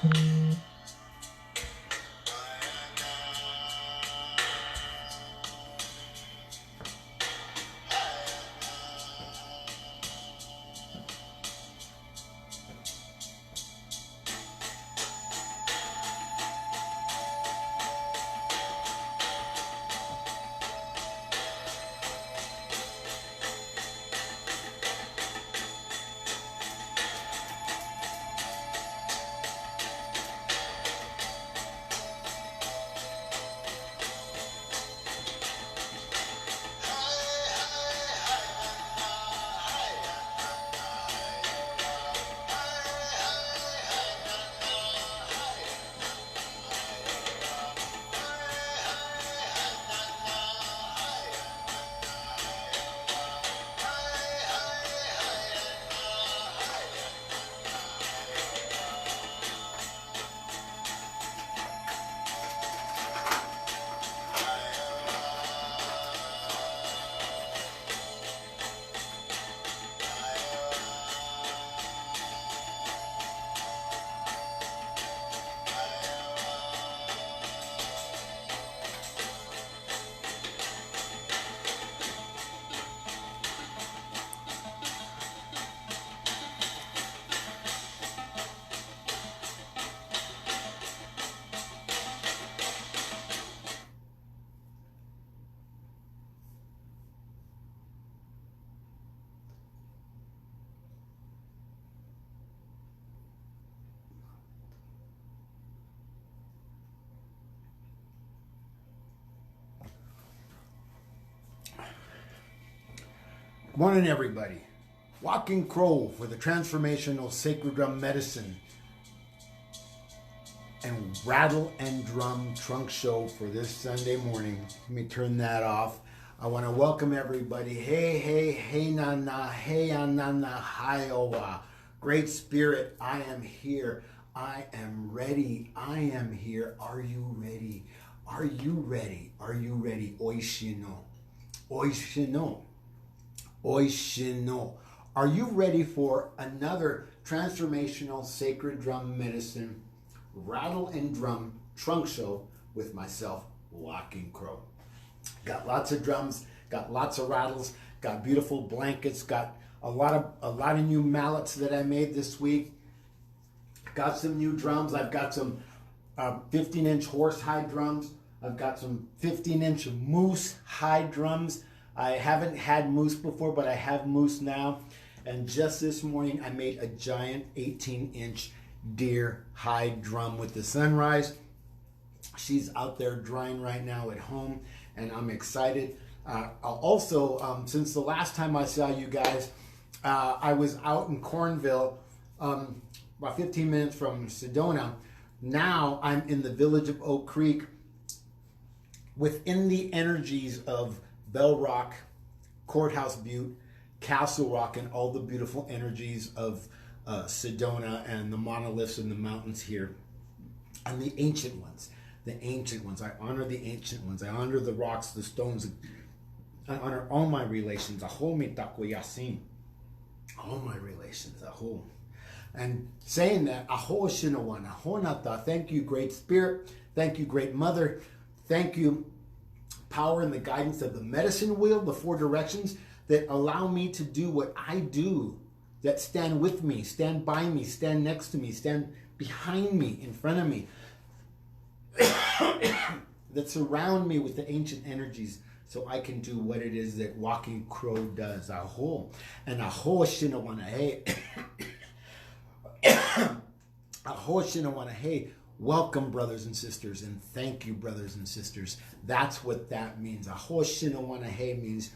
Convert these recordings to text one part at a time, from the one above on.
Good morning, everybody. Walking Crow for the Transformational Sacred Drum Medicine and Rattle and Drum Trunk Show for this Sunday morning. Let me turn that off. I want to welcome everybody. Hey, nana, hey, anana, hi, owa. Great Spirit, I am here. I am ready. I am here. Are you ready? Are you ready? Are you ready? Oishino. Oishino. Oishino. Are you ready for another transformational sacred drum medicine rattle and drum trunk show with myself, Walking Crow? Got lots of drums, got lots of rattles, got beautiful blankets, got a lot of new mallets that I made this week. Got some new drums. I've got some 15-inch horse hide drums. I've got some 15-inch moose hide drums. I haven't had moose before, but I have moose now. And just this morning, I made a giant 18-inch deer hide drum with the sunrise. She's out there drying right now at home, and I'm excited. Also, since the last time I saw you guys, I was out in Cornville, about 15 minutes from Sedona. Now I'm in the village of Oak Creek, within the energies of Bell Rock, Courthouse Butte, Castle Rock, and all the beautiful energies of Sedona and the monoliths in the mountains here, and the ancient ones. The ancient ones. I honor the ancient ones. I honor the rocks, the stones. I honor all my relations. Aho mitako yasin. All my relations. Aho. And saying that, aho shinawan, aho nata. Thank you, Great Spirit. Thank you, Great Mother. Thank you, power and the guidance of the medicine wheel, the four directions that allow me to do what I do, that stand with me, stand by me, stand next to me, stand behind me, in front of me, that surround me with the ancient energies so I can do what it is that Walking Crow does. Aho. And aho shinawana hey. Aho shinawana hey. Welcome, brothers and sisters, and thank you, brothers and sisters. That's what that means. Aho shinawana hey means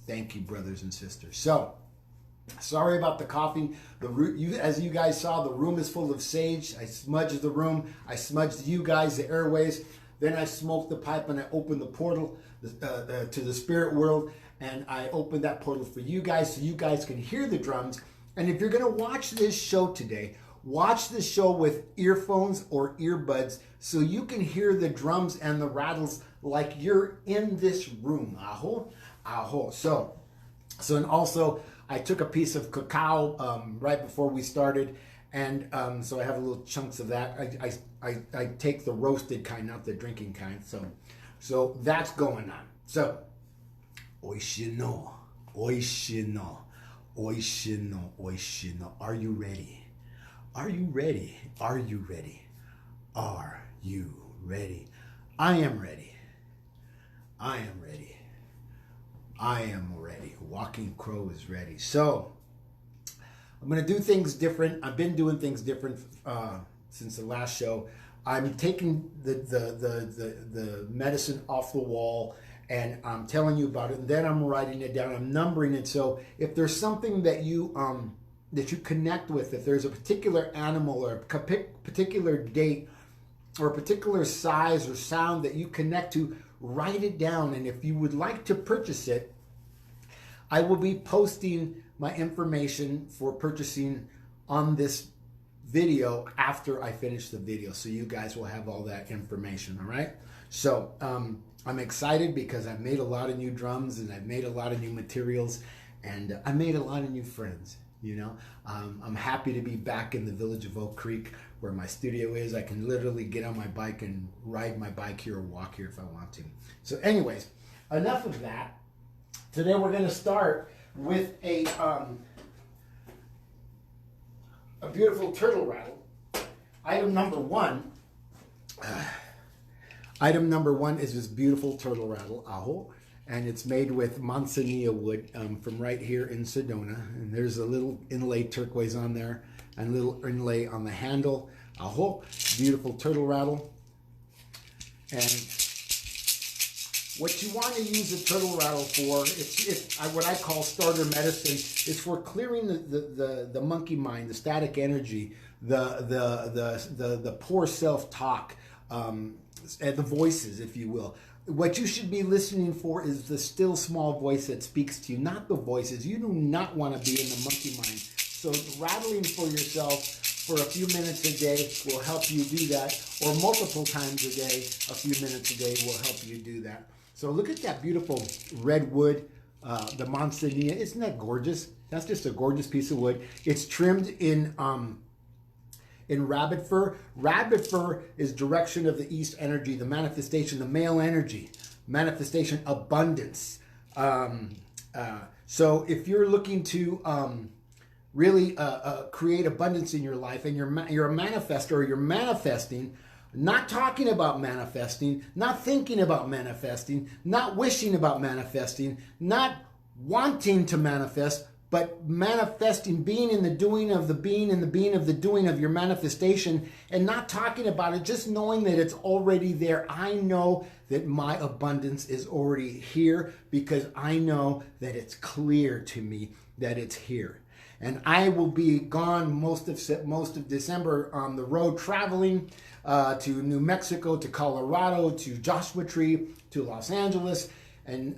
thank you, brothers and sisters. So, sorry about the coughing. As you guys saw, the room is full of sage. I smudged the room. I smudged you guys, the airways. Then I smoked the pipe and I opened the portal to the spirit world. And I opened that portal for you guys so you guys can hear the drums. And if you're going to watch this show today, watch the show with earphones or earbuds so you can hear the drums and the rattles like you're in this room. Aho, aho. So and also I took a piece of cacao right before we started, And so I have little chunks of that. I take the roasted kind, not the drinking kind. So that's going on. So, oishino, oishino, oishino, oishino. Are you ready? Are you ready? Are you ready? Are you ready? I am ready. I am ready. I am ready. Walking Crow is ready. So, I'm going to do things different. I've been doing things different since the last show. I'm taking the medicine off the wall and I'm telling you about it. And then I'm writing it down. I'm numbering it. So if there's something that you connect with, if there's a particular animal or a particular date or a particular size or sound that you connect to, write it down. And if you would like to purchase it, I will be posting my information for purchasing on this video after I finish the video. So you guys will have all that information, all right? So I'm excited because I've made a lot of new drums and I've made a lot of new materials and I made a lot of new friends, you know? I'm happy to be back in the village of Oak Creek where my studio is. I can literally get on my bike and ride my bike here or walk here if I want to. So anyways, enough of that. Today we're going to start with a beautiful turtle rattle. Item number one is this beautiful turtle rattle, aho, and it's made with manzanilla wood from right here in Sedona. And there's a little inlay turquoise on there and a little inlay on the handle, aho, beautiful turtle rattle. And what you want to use a turtle rattle for, it's what I call starter medicine, is for clearing the monkey mind, the static energy, the poor self-talk, and the voices, if you will. What you should be listening for is the still small voice that speaks to you, not the voices. You do not want to be in the monkey mind. So rattling for yourself for a few minutes a day will help you do that, or multiple times a day, a few minutes a day will help you do that. So look at that beautiful red wood, the manzanilla. Isn't that gorgeous? That's just a gorgeous piece of wood. It's trimmed in rabbit fur. Rabbit fur is direction of the east energy, the manifestation, the male energy, manifestation, abundance. So if you're looking to really create abundance in your life and you're a manifester or you're manifesting, not talking about manifesting, not thinking about manifesting, not wishing about manifesting, not wanting to manifest, but manifesting, being in the doing of the being and the being of the doing of your manifestation, and not talking about it, just knowing that it's already there. I know that my abundance is already here because I know that it's clear to me that it's here. And I will be gone most of December on the road traveling to New Mexico, to Colorado, to Joshua Tree, to Los Angeles. And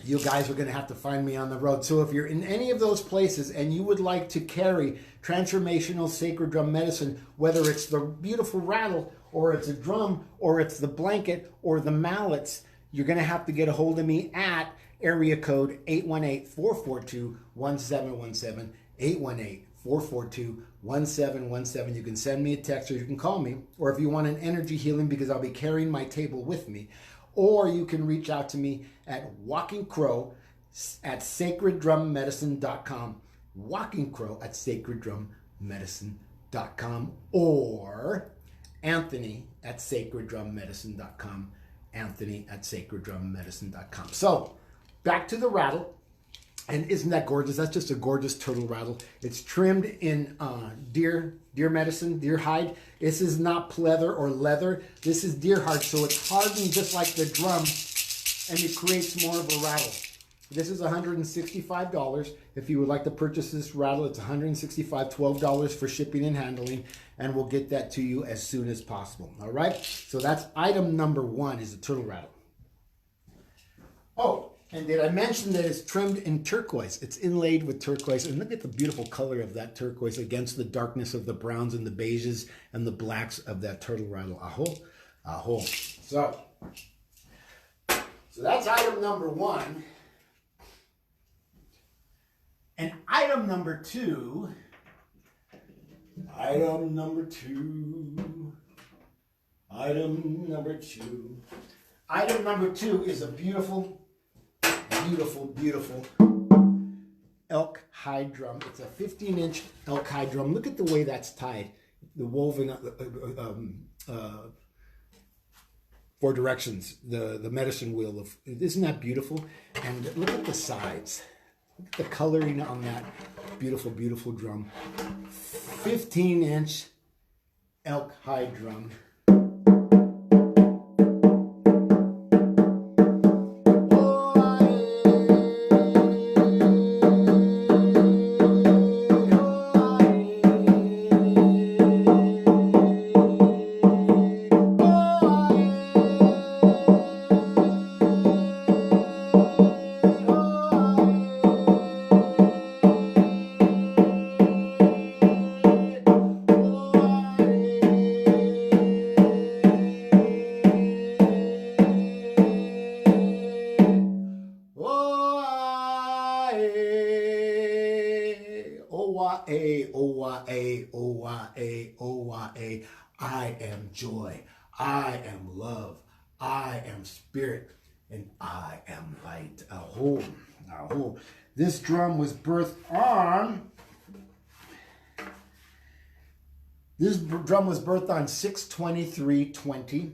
you guys are going to have to find me on the road. So if you're in any of those places and you would like to carry transformational sacred drum medicine, whether it's the beautiful rattle or it's a drum or it's the blanket or the mallets, you're going to have to get a hold of me at area code 818-442-1717, 818-442-1717. You can send me a text or you can call me. Or if you want an energy healing, because I'll be carrying my table with me, or you can reach out to me at Walking Crow at sacreddrummedicine.com, Walking Crow at sacreddrummedicine.com, or Anthony at sacreddrummedicine.com, Anthony at sacreddrummedicine.com. So back to the rattle. And isn't that gorgeous? That's just a gorgeous turtle rattle. It's trimmed in deer medicine, deer hide. This is not pleather or leather. This is deer hide, so it's hardened just like the drum, and it creates more of a rattle. This is $165. If you would like to purchase this rattle, it's $165, $12 for shipping and handling, and we'll get that to you as soon as possible. All right? So that's item number one, is the turtle rattle. Oh, and did I mention that it's trimmed in turquoise? It's inlaid with turquoise. And look at the beautiful color of that turquoise against the darkness of the browns and the beiges and the blacks of that turtle rattle. Aho, aho. So that's item number one. And item number two Item number two. Item number two. Item number two is a beautiful, beautiful, beautiful elk hide drum. It's a 15-inch elk hide drum. Look at the way that's tied. The woven four directions, the medicine wheel of, isn't that beautiful? And look at the sides. Look at the coloring on that beautiful, beautiful drum. 15-inch elk hide drum. I am joy, I am love, I am spirit, and I am light. Aho, aho. This drum was birthed on 6/23/20,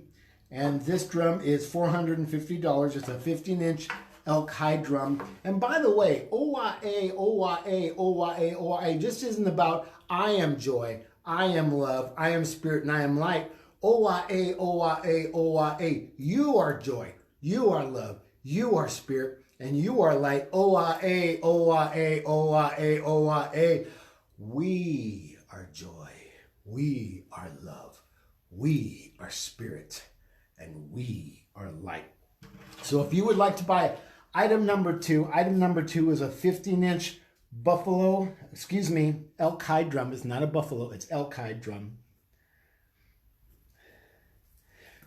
and this drum is $450. It's a 15-inch elk hide drum. And by the way, OYA, OYA, OYA, OYA just isn't about I am joy, I am love, I am spirit, and I am light. OYA, OYA, OYA. You are joy, you are love, you are spirit, and you are light. OYA, OYA, OYA, OYA. We are joy, we are love, we are spirit, and we are light. So if you would like to buy item number two is a 15-inch elk hide drum. It's not a buffalo, it's elk hide drum.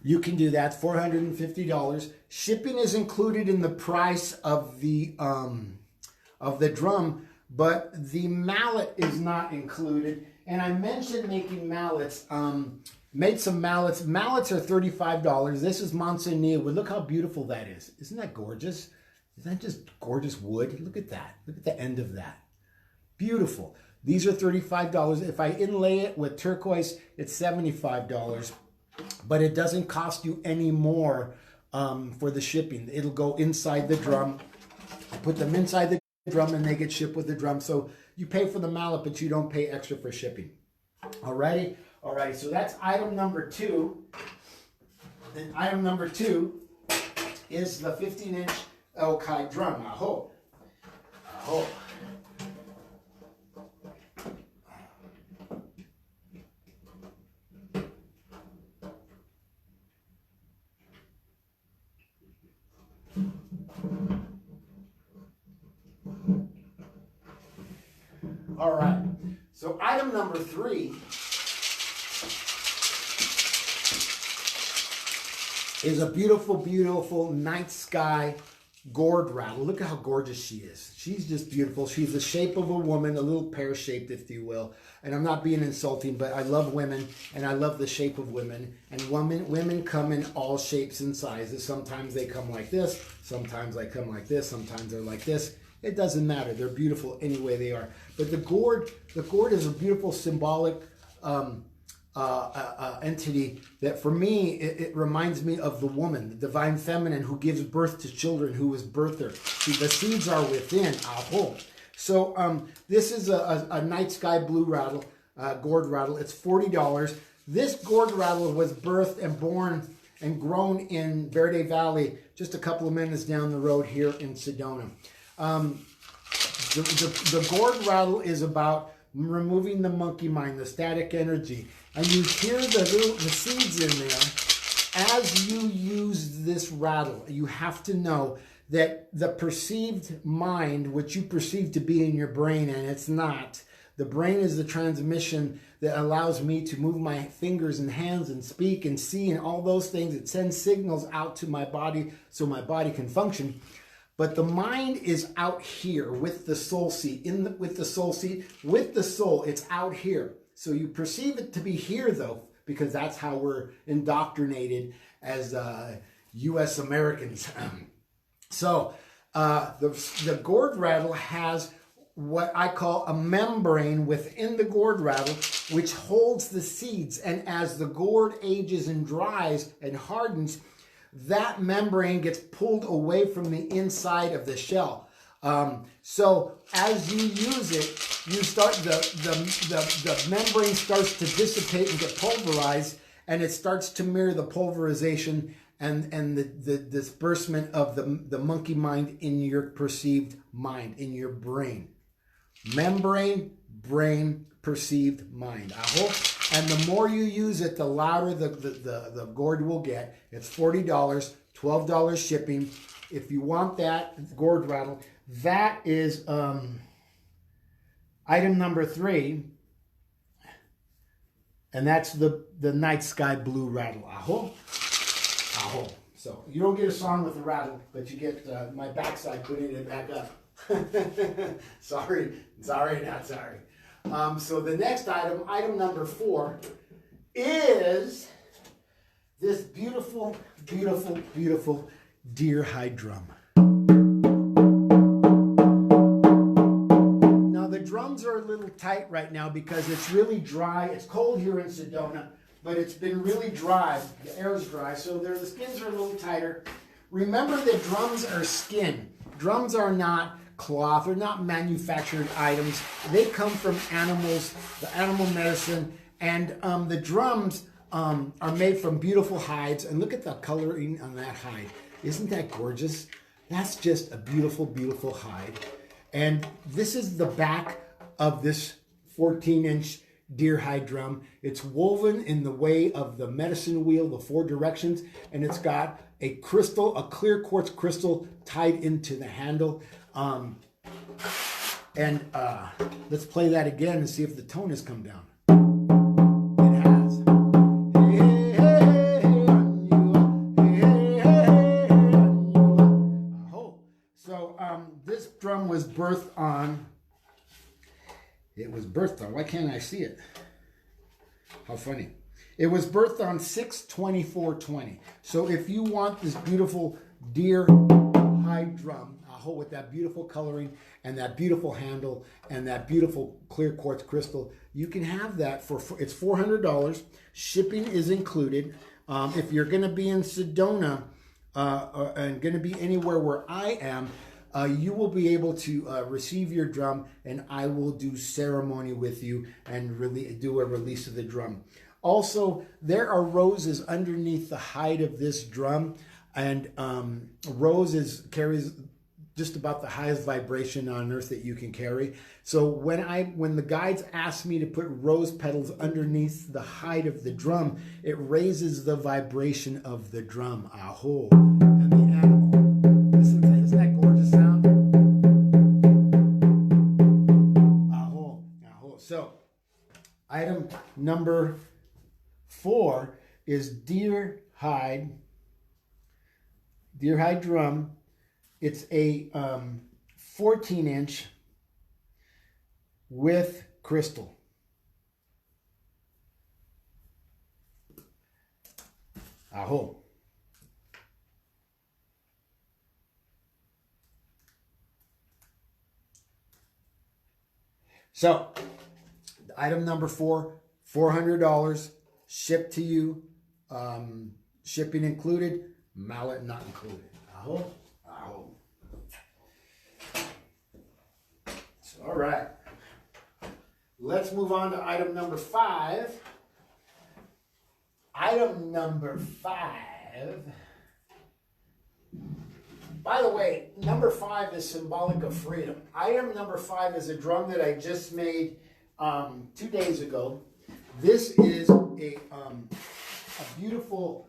You can do that, $450. Shipping is included in the price of the drum, but the mallet is not included. And I mentioned making mallets. Made some mallets. Mallets are $35. This is manzanilla wood. Look how beautiful that is. Isn't that gorgeous? Isn't that just gorgeous wood? Look at that. Look at the end of that. Beautiful. These are $35. If I inlay it with turquoise, it's $75. But it doesn't cost you any more for the shipping. It'll go inside the drum. I put them inside the drum and they get shipped with the drum. So you pay for the mallet, but you don't pay extra for shipping. Alrighty? Alrighty, so that's item number two. Then item number two is the 15-inch elk hide drum. Aho. Aho. All right, so item number three is a beautiful, beautiful night sky gourd rattle. Look at how gorgeous she is. She's just beautiful. She's the shape of a woman, a little pear-shaped, if you will. And I'm not being insulting, but I love women, and I love the shape of women. And women come in all shapes and sizes. Sometimes they come like this. Sometimes they come like this. Sometimes they're like this. It doesn't matter. They're beautiful any way they are. But the gourd is a beautiful symbolic entity that, for me, it reminds me of the woman, the divine feminine, who gives birth to children, who is birther. The seeds are within. Aho. So this is a night sky blue rattle, gourd rattle. It's $40. This gourd rattle was birthed and born and grown in Verde Valley, just a couple of minutes down the road here in Sedona. The gourd rattle is about removing the monkey mind, the static energy. And you hear the seeds in there. As you use this rattle, you have to know that the perceived mind, which you perceive to be in your brain, and it's not. The brain is the transmission that allows me to move my fingers and hands and speak and see and all those things. It sends signals out to my body so my body can function. but the mind is out here with the soul seat, with the soul seat, with the soul, it's out here. So you perceive it to be here though, because that's how we're indoctrinated as U.S. Americans. So the gourd rattle has what I call a membrane within the gourd rattle, which holds the seeds. And as the gourd ages and dries and hardens, that membrane gets pulled away from the inside of the shell. So as you use it, you start the membrane starts to dissipate and get pulverized, and it starts to mirror the pulverization and the disbursement of the monkey mind in your perceived mind, in your brain. Membrane, brain, perceived mind. Aho. And the more you use it, the louder the gourd will get. It's $40, $12 shipping. If you want that gourd rattle, that is item number 3. And that's the night sky blue rattle. Aho. Aho. So you don't get a song with the rattle, but you get my backside putting it back up. Sorry, not sorry. So the next item number 4, is this beautiful, beautiful, beautiful deer hide drum. Now the drums are a little tight right now because it's really dry. It's cold here in Sedona, but it's been really dry. The air is dry, so the skins are a little tighter. Remember that drums are skin. Drums are not cloth, they're not manufactured items. They come from animals, the animal medicine, and the drums are made from beautiful hides. And look at the coloring on that hide. Isn't that gorgeous? That's just a beautiful, beautiful hide. And this is the back of this 14-inch deer hide drum. It's woven in the way of the medicine wheel, the 4 directions, and it's got a crystal, a clear quartz crystal tied into the handle. Let's play that again and see if the tone has come down. It has. So this drum was birthed on. It was birthed on. Why can't I see it? How funny. It was birthed on 6/24/20. So if you want this beautiful deer hide drum, with that beautiful coloring and that beautiful handle and that beautiful clear quartz crystal, you can have that for, it's $400. Shipping is included. If you're going to be in Sedona and going to be anywhere where I am, you will be able to receive your drum, and I will do ceremony with you and really do a release of the drum. Also, there are roses underneath the hide of this drum, and roses carries just about the highest vibration on earth that you can carry. So when the guides ask me to put rose petals underneath the hide of the drum, it raises the vibration of the drum. Aho. And the animal. Listen to, isn't that gorgeous sound? Aho. Aho. So item number 4 is deer hide drum. It's a 14-inch with crystal. Aho. So, item number 4, $400, shipped to you, shipping included, mallet not included. Aho. Aho. So, all right. Let's move on to item number 5. Item number 5. By the way, number 5 is symbolic of freedom. Item number 5 is a drum that I just made 2 days ago. This is a beautiful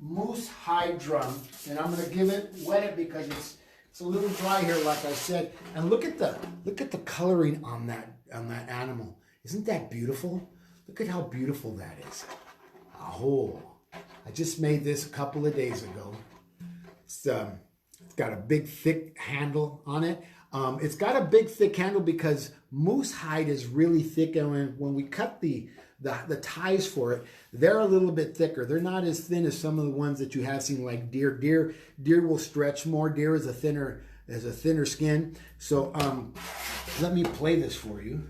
moose hide drum, and I'm going to wet it because it's a little dry here, like I said. And look at the coloring on that animal. Isn't that beautiful? Look at how beautiful that is. Aho! I just made this a couple of days ago. It's got a big thick handle on it. It's got a big thick handle because moose hide is really thick, and when we cut the ties for it, they're a little bit thicker. They're not as thin as some of the ones that you have seen, like deer. Deer will stretch more. Deer is a thinner skin. So let me play this for you.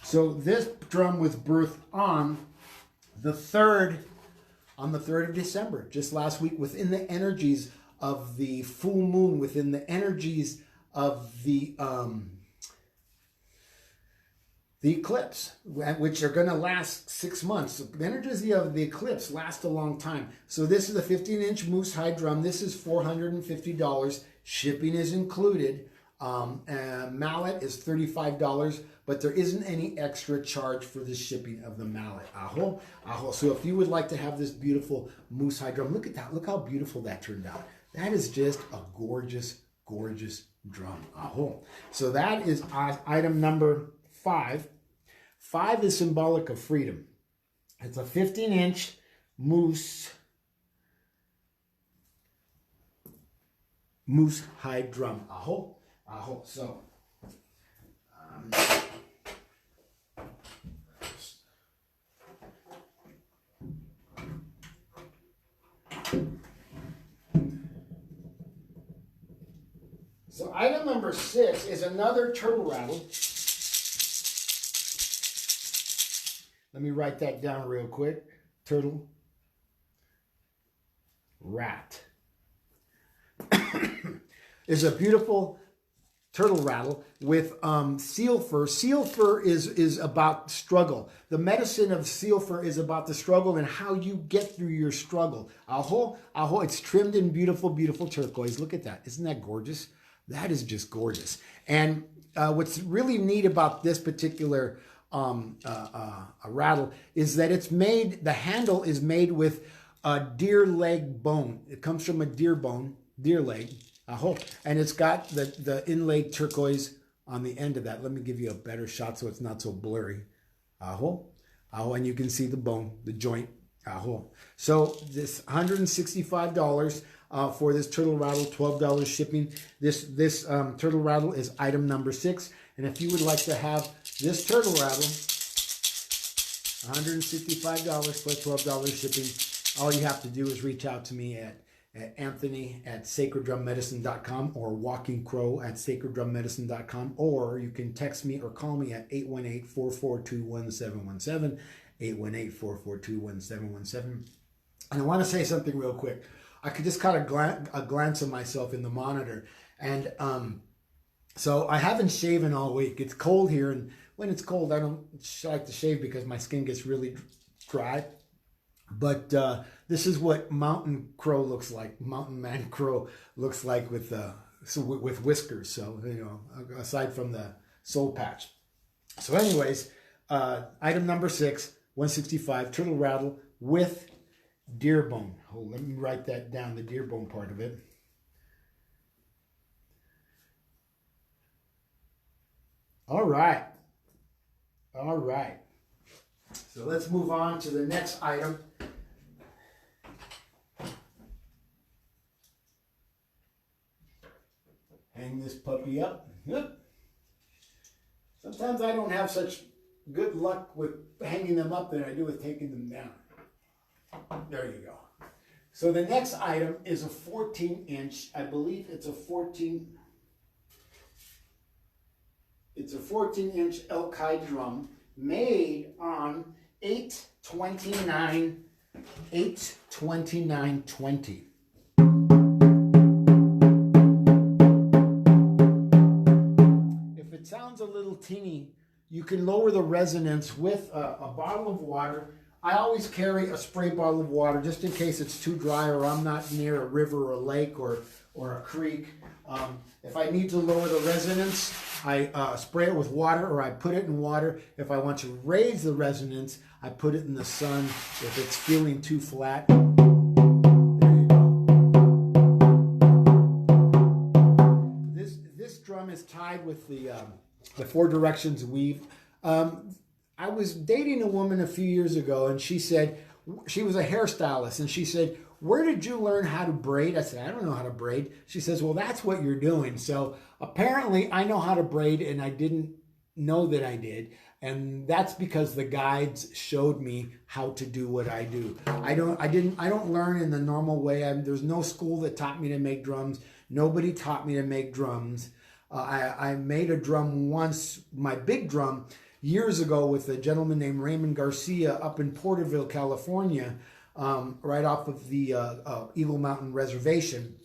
So this drum was birthed on the 3rd of December, just last week, within the energies of the full moon, within the energies of the eclipse, which are going to last 6 months. The energies of the eclipse last a long time. So this is a 15-inch moose hide drum. This is $450. Shipping is included. Mallet is $35, but there isn't any extra charge for the shipping of the mallet. Aho, aho. So if you would like to have this beautiful moose hide drum, look at that. Look how beautiful that turned out. That is just a gorgeous, gorgeous drum. Aho. So that is item number 5. 5 is symbolic of freedom. It's a 15-inch moose hide drum. Aho. Aho. So, item number 6 is another turtle rattle. Let me write that down real quick. Turtle rat is a beautiful turtle rattle with seal fur. Seal fur is about struggle. The medicine of seal fur is about the struggle and how you get through your struggle. Aho, aho. It's trimmed in beautiful, beautiful turquoise. Look at that. Isn't that gorgeous? That is just gorgeous. And what's really neat about this particular rattle is that it's made, the handle is made with a deer leg bone. It comes from a deer bone, deer leg. Aho. And it's got the inlaid turquoise on the end of that. Let me give you a better shot so it's not so blurry. Aho. Aho. And you can see the bone, the joint. Aho. So this $165 for this turtle rattle, $12 shipping. This turtle rattle is item number 6. And if you would like to have this turtle rattle, $165 plus $12 shipping, all you have to do is reach out to me at Anthony@sacreddrummedicine.com or walkingcrow@sacreddrummedicine.com, or you can text me or call me at 818-442-1717, 818-442-1717. And I want to say something real quick. I could just kind of glance at myself in the monitor, and so I haven't shaven all week. It's cold here, and when it's cold, I don't like to shave because my skin gets really dry. But this is what mountain crow looks like. Mountain man crow looks like with whiskers. So, you know, aside from the soul patch. So anyways, item number 6, 165 turtle rattle with deer bone. Oh, let me write that down, the deer bone part of it. All right. All right. So let's move on to the next item. Hang this puppy up. Yep. Sometimes I don't have such good luck with hanging them up than I do with taking them down. There you go. So the next item is a 14-inch. I believe it's a 14-inch elk hide drum made on 8/29/20. If it sounds a little teeny, you can lower the resonance with a bottle of water. I always carry a spray bottle of water just in case it's too dry or I'm not near a river or a lake or a creek. If I need to lower the resonance, I spray it with water, or I put it in water. If I want to raise the resonance, I put it in the sun. If it's feeling too flat, there you go. This drum is tied with the 4 directions weave. I was dating a woman a few years ago, and she said, she was a hairstylist, and she said, "Where did you learn how to braid?" I said, "I don't know how to braid." She says, "Well, that's what you're doing." So apparently I know how to braid, and I didn't know that I did. And that's because the guides showed me how to do what I do. I don't learn in the normal way. There's no school that taught me to make drums. Nobody taught me to make drums. I made a drum once, my big drum, years ago with a gentleman named Raymond Garcia up in Porterville, California, right off of the Eagle Mountain Reservation.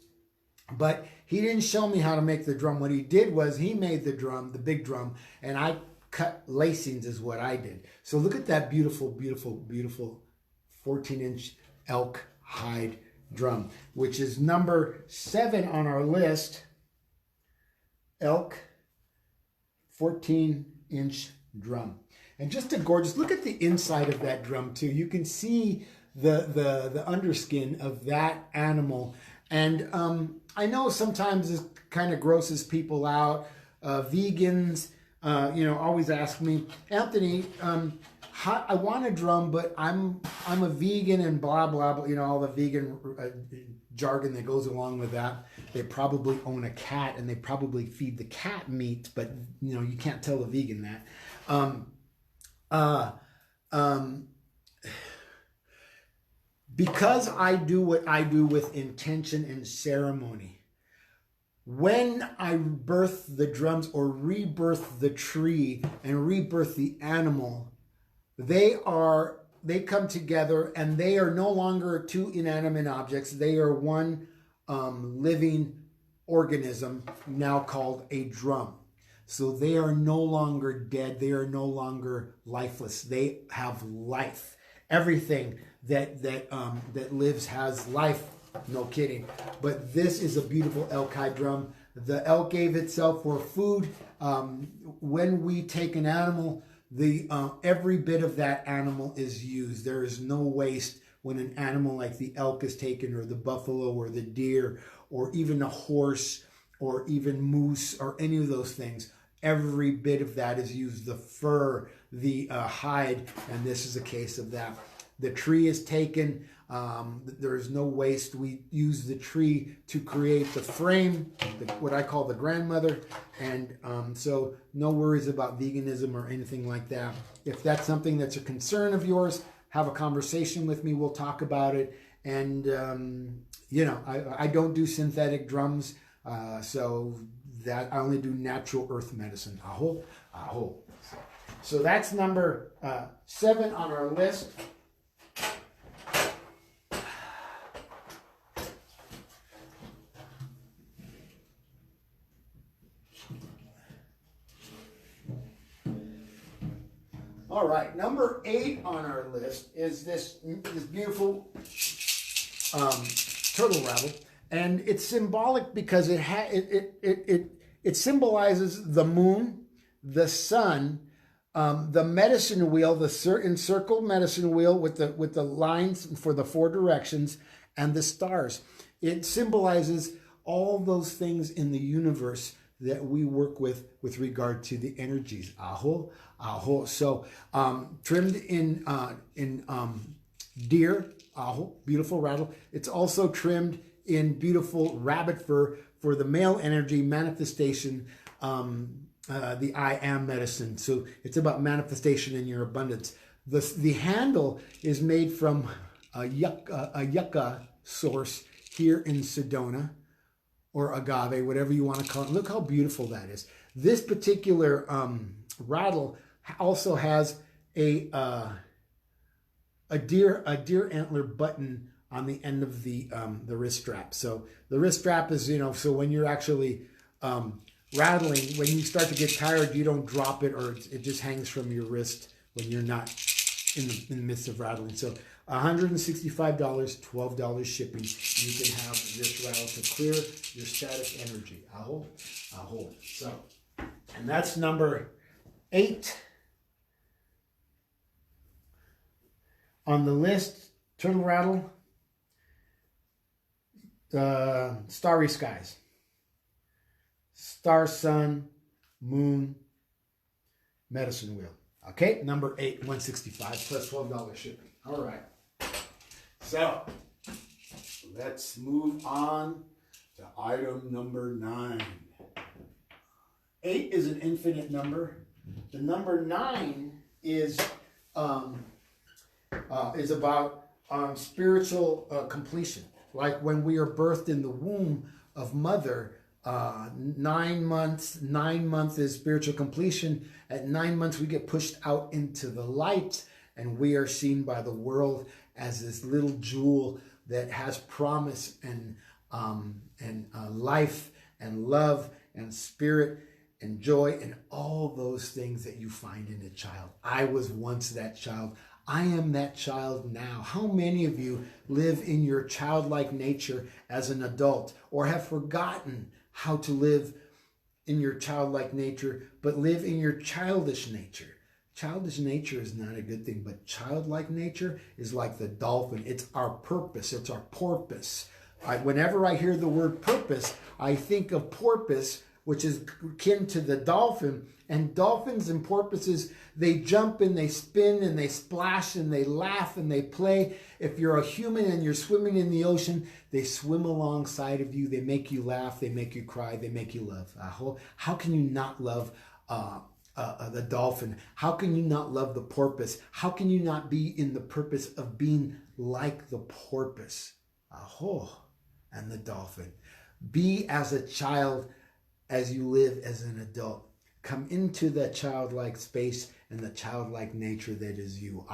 But he didn't show me how to make the drum. What he did was he made the drum, the big drum, and I cut lacings is what I did. So look at that beautiful, beautiful, beautiful 14-inch elk hide drum, which is number 7 on our list. Elk 14-inch drum. And just a gorgeous, look at the inside of that drum too. You can see the underskin of that animal. And I know sometimes this kind of grosses people out. Vegans, always ask me, "Anthony, I want a drum, but I'm a vegan," and blah, blah, blah, all the vegan jargon that goes along with that. They probably own a cat, and they probably feed the cat meat, but you can't tell a vegan that. Because I do what I do with intention and ceremony, when I birth the drums or rebirth the tree and rebirth the animal, they come together, and they are no longer 2 inanimate objects. They are one living organism, now called a drum. So they are no longer dead. They are no longer lifeless. They have life. Everything that lives has life. No kidding. But this is a beautiful elk hide drum. The elk gave itself for food. When we take an animal, every bit of that animal is used. There is no waste when an animal like the elk is taken, or the buffalo, or the deer, or even a horse, or even moose, or any of those things. Every bit of that is used. The fur, the hide, and this is a case of that. The tree is taken. There is no waste. We use the tree to create the frame, what I call the grandmother. And so no worries about veganism or anything like that. If that's something that's a concern of yours, have a conversation with me. We'll talk about it. And, I don't do synthetic drums. So that I only do natural earth medicine. Aho, aho. So that's number 7 on our list. All right, number 8 on our list is this beautiful turtle rattle, and it's symbolic because it symbolizes the moon, the sun, the medicine wheel, the encircled medicine wheel with the lines for the 4 directions, and the stars. It symbolizes all those things in the universe that we work with regard to the energies. Aho, aho. So trimmed in deer, aho, beautiful rattle. It's also trimmed in beautiful rabbit fur for the male energy manifestation, the I am medicine. So it's about manifestation in your abundance. The handle is made from a yucca source here in Sedona, or agave, whatever you want to call it. Look how beautiful that is. This particular rattle also has a deer antler button on the end of the wrist strap. So the wrist strap is, so when you're actually rattling, when you start to get tired, you don't drop it, or it just hangs from your wrist when you're not in the midst of rattling. So $165, $12 shipping. You can have this rattle to clear your static energy. Aho, aho. So And that's number 8 on the list. Turtle Rattle, Starry Skies, Star, Sun, Moon, Medicine Wheel. Okay, number 8, $165 plus $12 shipping. All right. So let's move on to item number 9. 8 is an infinite number. The number 9 is about spiritual completion. Like when we are birthed in the womb of mother, 9 months. 9 months is spiritual completion. At 9 months, we get pushed out into the light, and we are seen by the world as this little jewel that has promise and life and love and spirit and joy and all those things that you find in a child. I was once that child. I am that child now. How many of you live in your childlike nature as an adult or have forgotten how to live in your childlike nature, but live in your childish nature? Childish nature is not a good thing, but childlike nature is like the dolphin. It's our purpose. It's our porpoise. Whenever I hear the word purpose, I think of porpoise, which is akin to the dolphin. And dolphins and porpoises, they jump and they spin and they splash and they laugh and they play. If you're a human and you're swimming in the ocean, they swim alongside of you. They make you laugh. They make you cry. They make you love. How can you not love the dolphin? How can you not love the porpoise? How can you not be in the purpose of being like the porpoise? And the dolphin. Be as a child as you live as an adult. Come into that childlike space and the childlike nature that is you.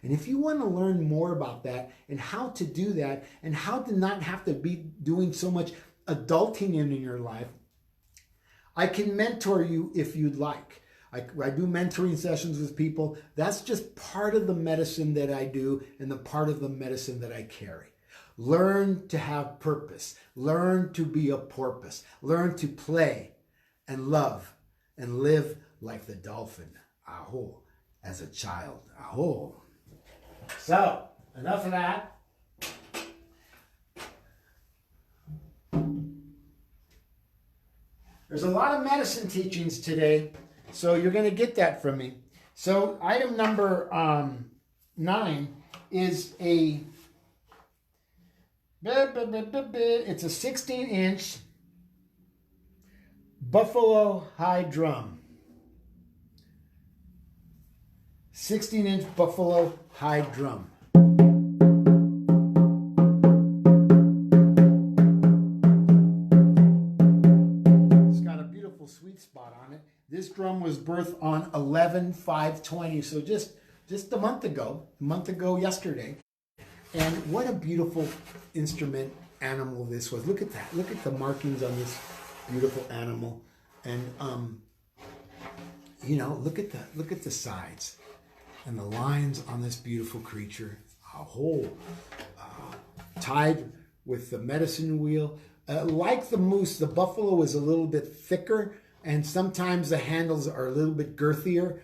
And if you want to learn more about that and how to do that and how to not have to be doing so much adulting in your life, I can mentor you if you'd like. I do mentoring sessions with people. That's just part of the medicine that I do and the part of the medicine that I carry. Learn to have purpose. Learn to be a porpoise. Learn to play and love and live like the dolphin. As a child. So, enough of that. There's a lot of medicine teachings today, so you're going to get that from me. So, item number 9 is it's a 16-inch buffalo high drum. 16-inch buffalo high drum. It's got a beautiful sweet spot on it. This drum was birthed on 11/5/20, so just a month ago yesterday. And what a beautiful instrument animal this was. Look at that. Look at the markings on this beautiful animal. And look at the sides and the lines on this beautiful creature. Tied with the medicine wheel. Like the moose, the buffalo is a little bit thicker, and sometimes the handles are a little bit girthier.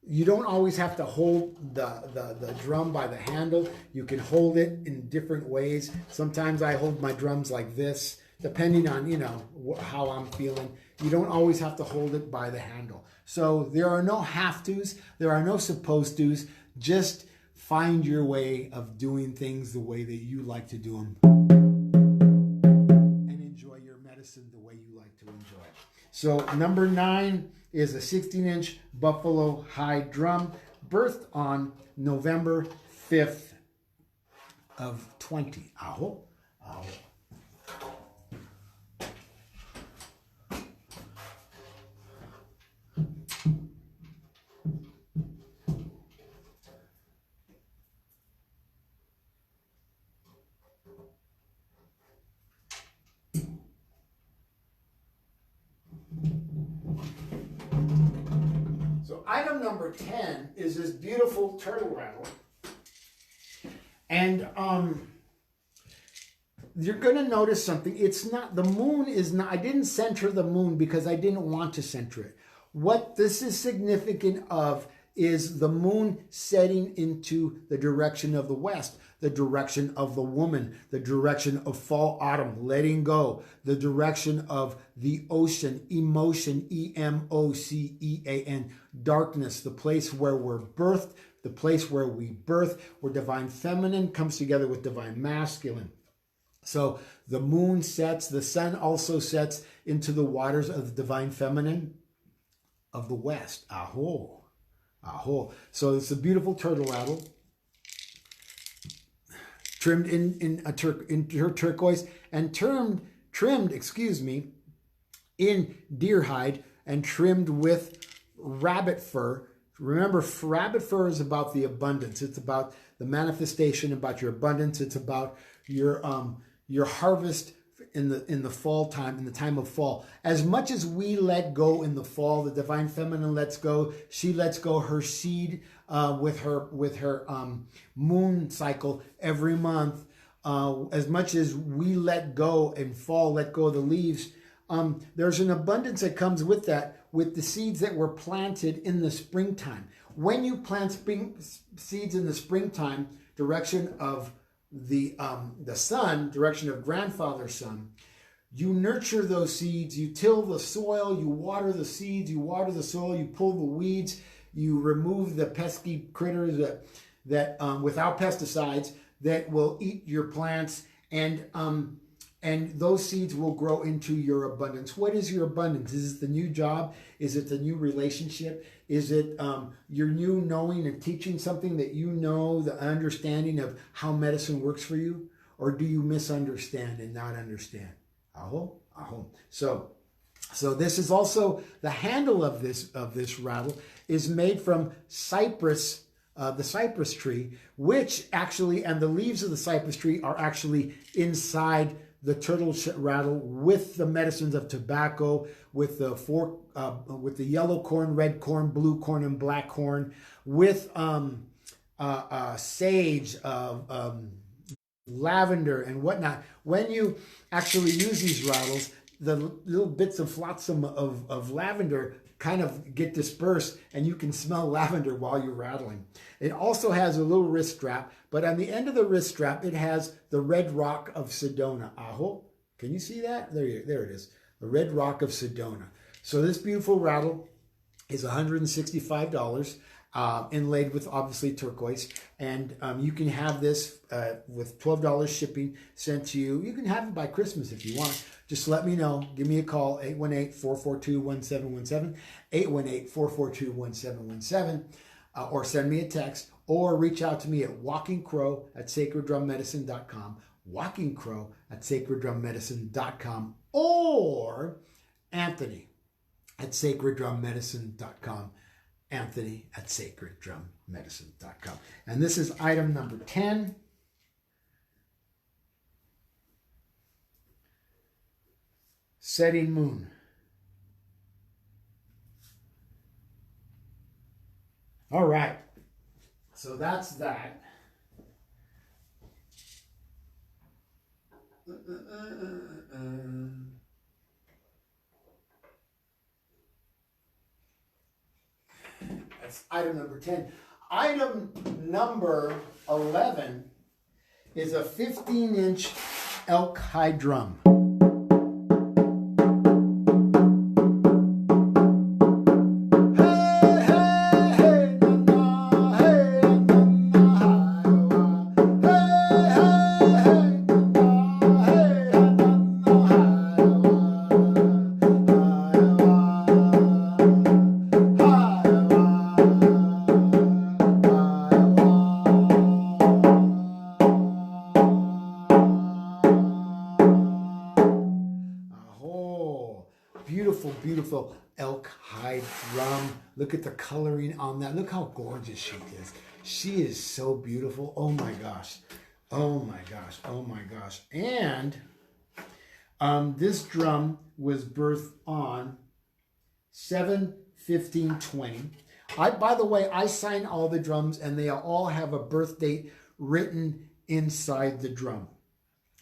You don't always have to hold the drum by the handle. You can hold it in different ways. Sometimes I hold my drums like this, depending on, how I'm feeling. You don't always have to hold it by the handle. So there are no have-tos. There are no supposed tos. Just find your way of doing things the way that you like to do them. And enjoy your medicine the way you like to enjoy it. So number 9 is a 16-inch buffalo high drum, birthed on November 5th of 20. So item number 10 is this beautiful turtle rattle. And you're going to notice something. It's not, the moon is not, I didn't center the moon because I didn't want to center it. What this is significant of is the moon setting into the direction of the west, the direction of the woman, the direction of fall, autumn, letting go, the direction of the ocean, emotion, emocean, darkness, the place where we're birthed, the place where we birth, where divine feminine comes together with divine masculine. So the moon sets, the sun also sets into the waters of the divine feminine of the west. Aho, aho. So it's a beautiful turtle rattle, trimmed in turquoise and trimmed, excuse me, in deer hide and trimmed with rabbit fur. Remember, rabbit fur is about the abundance. It's about the manifestation, about your abundance. It's about your harvest in the fall time, in the time of fall. As much as we let go in the fall, the divine feminine lets go. She lets go her seed with her moon cycle every month. As much as we let go in fall, let go of the leaves, there's an abundance that comes with that, with the seeds that were planted in the springtime. When you plant seeds in the springtime, direction of the sun, direction of grandfather's sun, you nurture those seeds, you till the soil, you water the seeds, you water the soil, you pull the weeds, you remove the pesky critters that without pesticides that will eat your plants, and those seeds will grow into your abundance. What is your abundance? Is it the new job? Is it the new relationship? Is it your new knowing and teaching something that you know, the understanding of how medicine works for you? Or do you misunderstand and not understand? Aho, aho. So this is also, the handle of this rattle is made from cypress, the cypress tree, which actually, and the leaves of the cypress tree are actually inside the turtle rattle with the medicines of tobacco, with the yellow corn, red corn, blue corn, and black corn, with sage, lavender, and whatnot. When you actually use these rattles, the little bits of flotsam of lavender kind of get dispersed, and you can smell lavender while you're rattling. It also has a little wrist strap, but on the end of the wrist strap, it has the red rock of Sedona. Aho, can you see that? There it is, the red rock of Sedona. So this beautiful rattle is $165, inlaid with obviously turquoise, and you can have this with $12 shipping sent to you. You can have it by Christmas if you want. Just let me know. Give me a call, 818-442-1717, 818-442-1717, or send me a text, or reach out to me at walkingcrow at sacreddrummedicine.com, walkingcrow at sacreddrummedicine.com, or Anthony at sacreddrummedicine.com, Anthony at sacreddrummedicine.com. And this is item number 10. Setting moon. All right. So that's that. That's item number 10. Item number 11 is a 15-inch elk hide drum. Beautiful elk hide drum. Look at the coloring on that. Look how gorgeous she is. She is so beautiful. Oh my gosh. Oh my gosh. Oh my gosh. And this drum was birthed on 7/15/20. By the way, I sign all the drums, and they all have a birth date written inside the drum.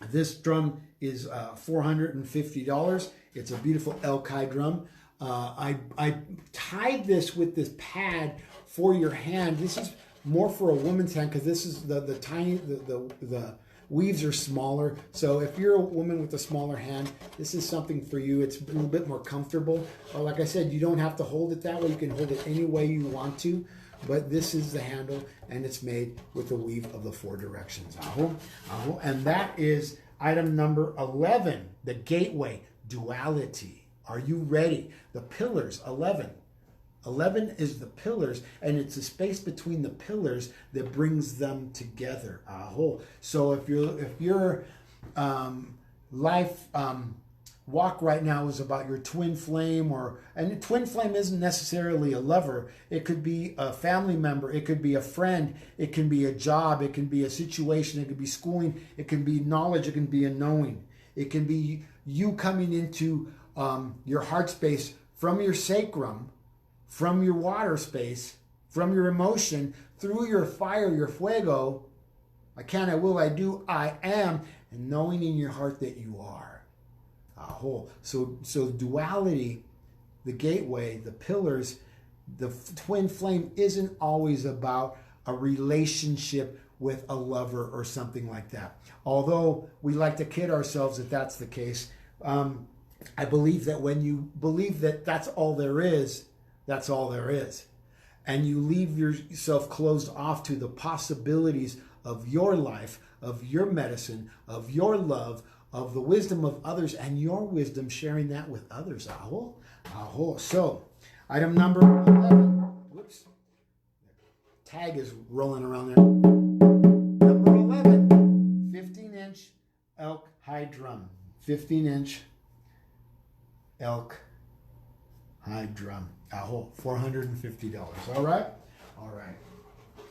This drum is $450. It's a beautiful elk hide drum. I tied this with this pad for your hand. This is more for a woman's hand because this is the weaves are smaller. So if you're a woman with a smaller hand, this is something for you. It's a little bit more comfortable. Like I said, you don't have to hold it that way. You can hold it any way you want to. But this is the handle, and it's made with the weave of the 4 directions. Aho, aho. And that is item number 11, the gateway, Duality. Are you ready? The pillars, 11. 11 is the pillars, and it's the space between the pillars that brings them together. Aho. So if your life walk right now is about your twin flame, and a twin flame isn't necessarily a lover. It could be a family member. It could be a friend. It can be a job. It can be a situation. It could be schooling. It can be knowledge. It can be a knowing. It can be you coming into your heart space from your sacrum, from your water space, from your emotion, through your fire, your fuego. I can, I will, I do, I am, and knowing in your heart that you are. Aho. So duality, the gateway, the pillars, the twin flame isn't always about a relationship with a lover or something like that. Although we like to kid ourselves that that's the case. I believe that when you believe that that's all there is, that's all there is. And you leave yourself closed off to the possibilities of your life, of your medicine, of your love, of the wisdom of others, and your wisdom, sharing that with others. Aho, aho. So, item number 11. Whoops. Tag is rolling around there. Number 11, 15-inch elk hide drum. 15-inch elk hide drum. Aho, $450. All right? All right.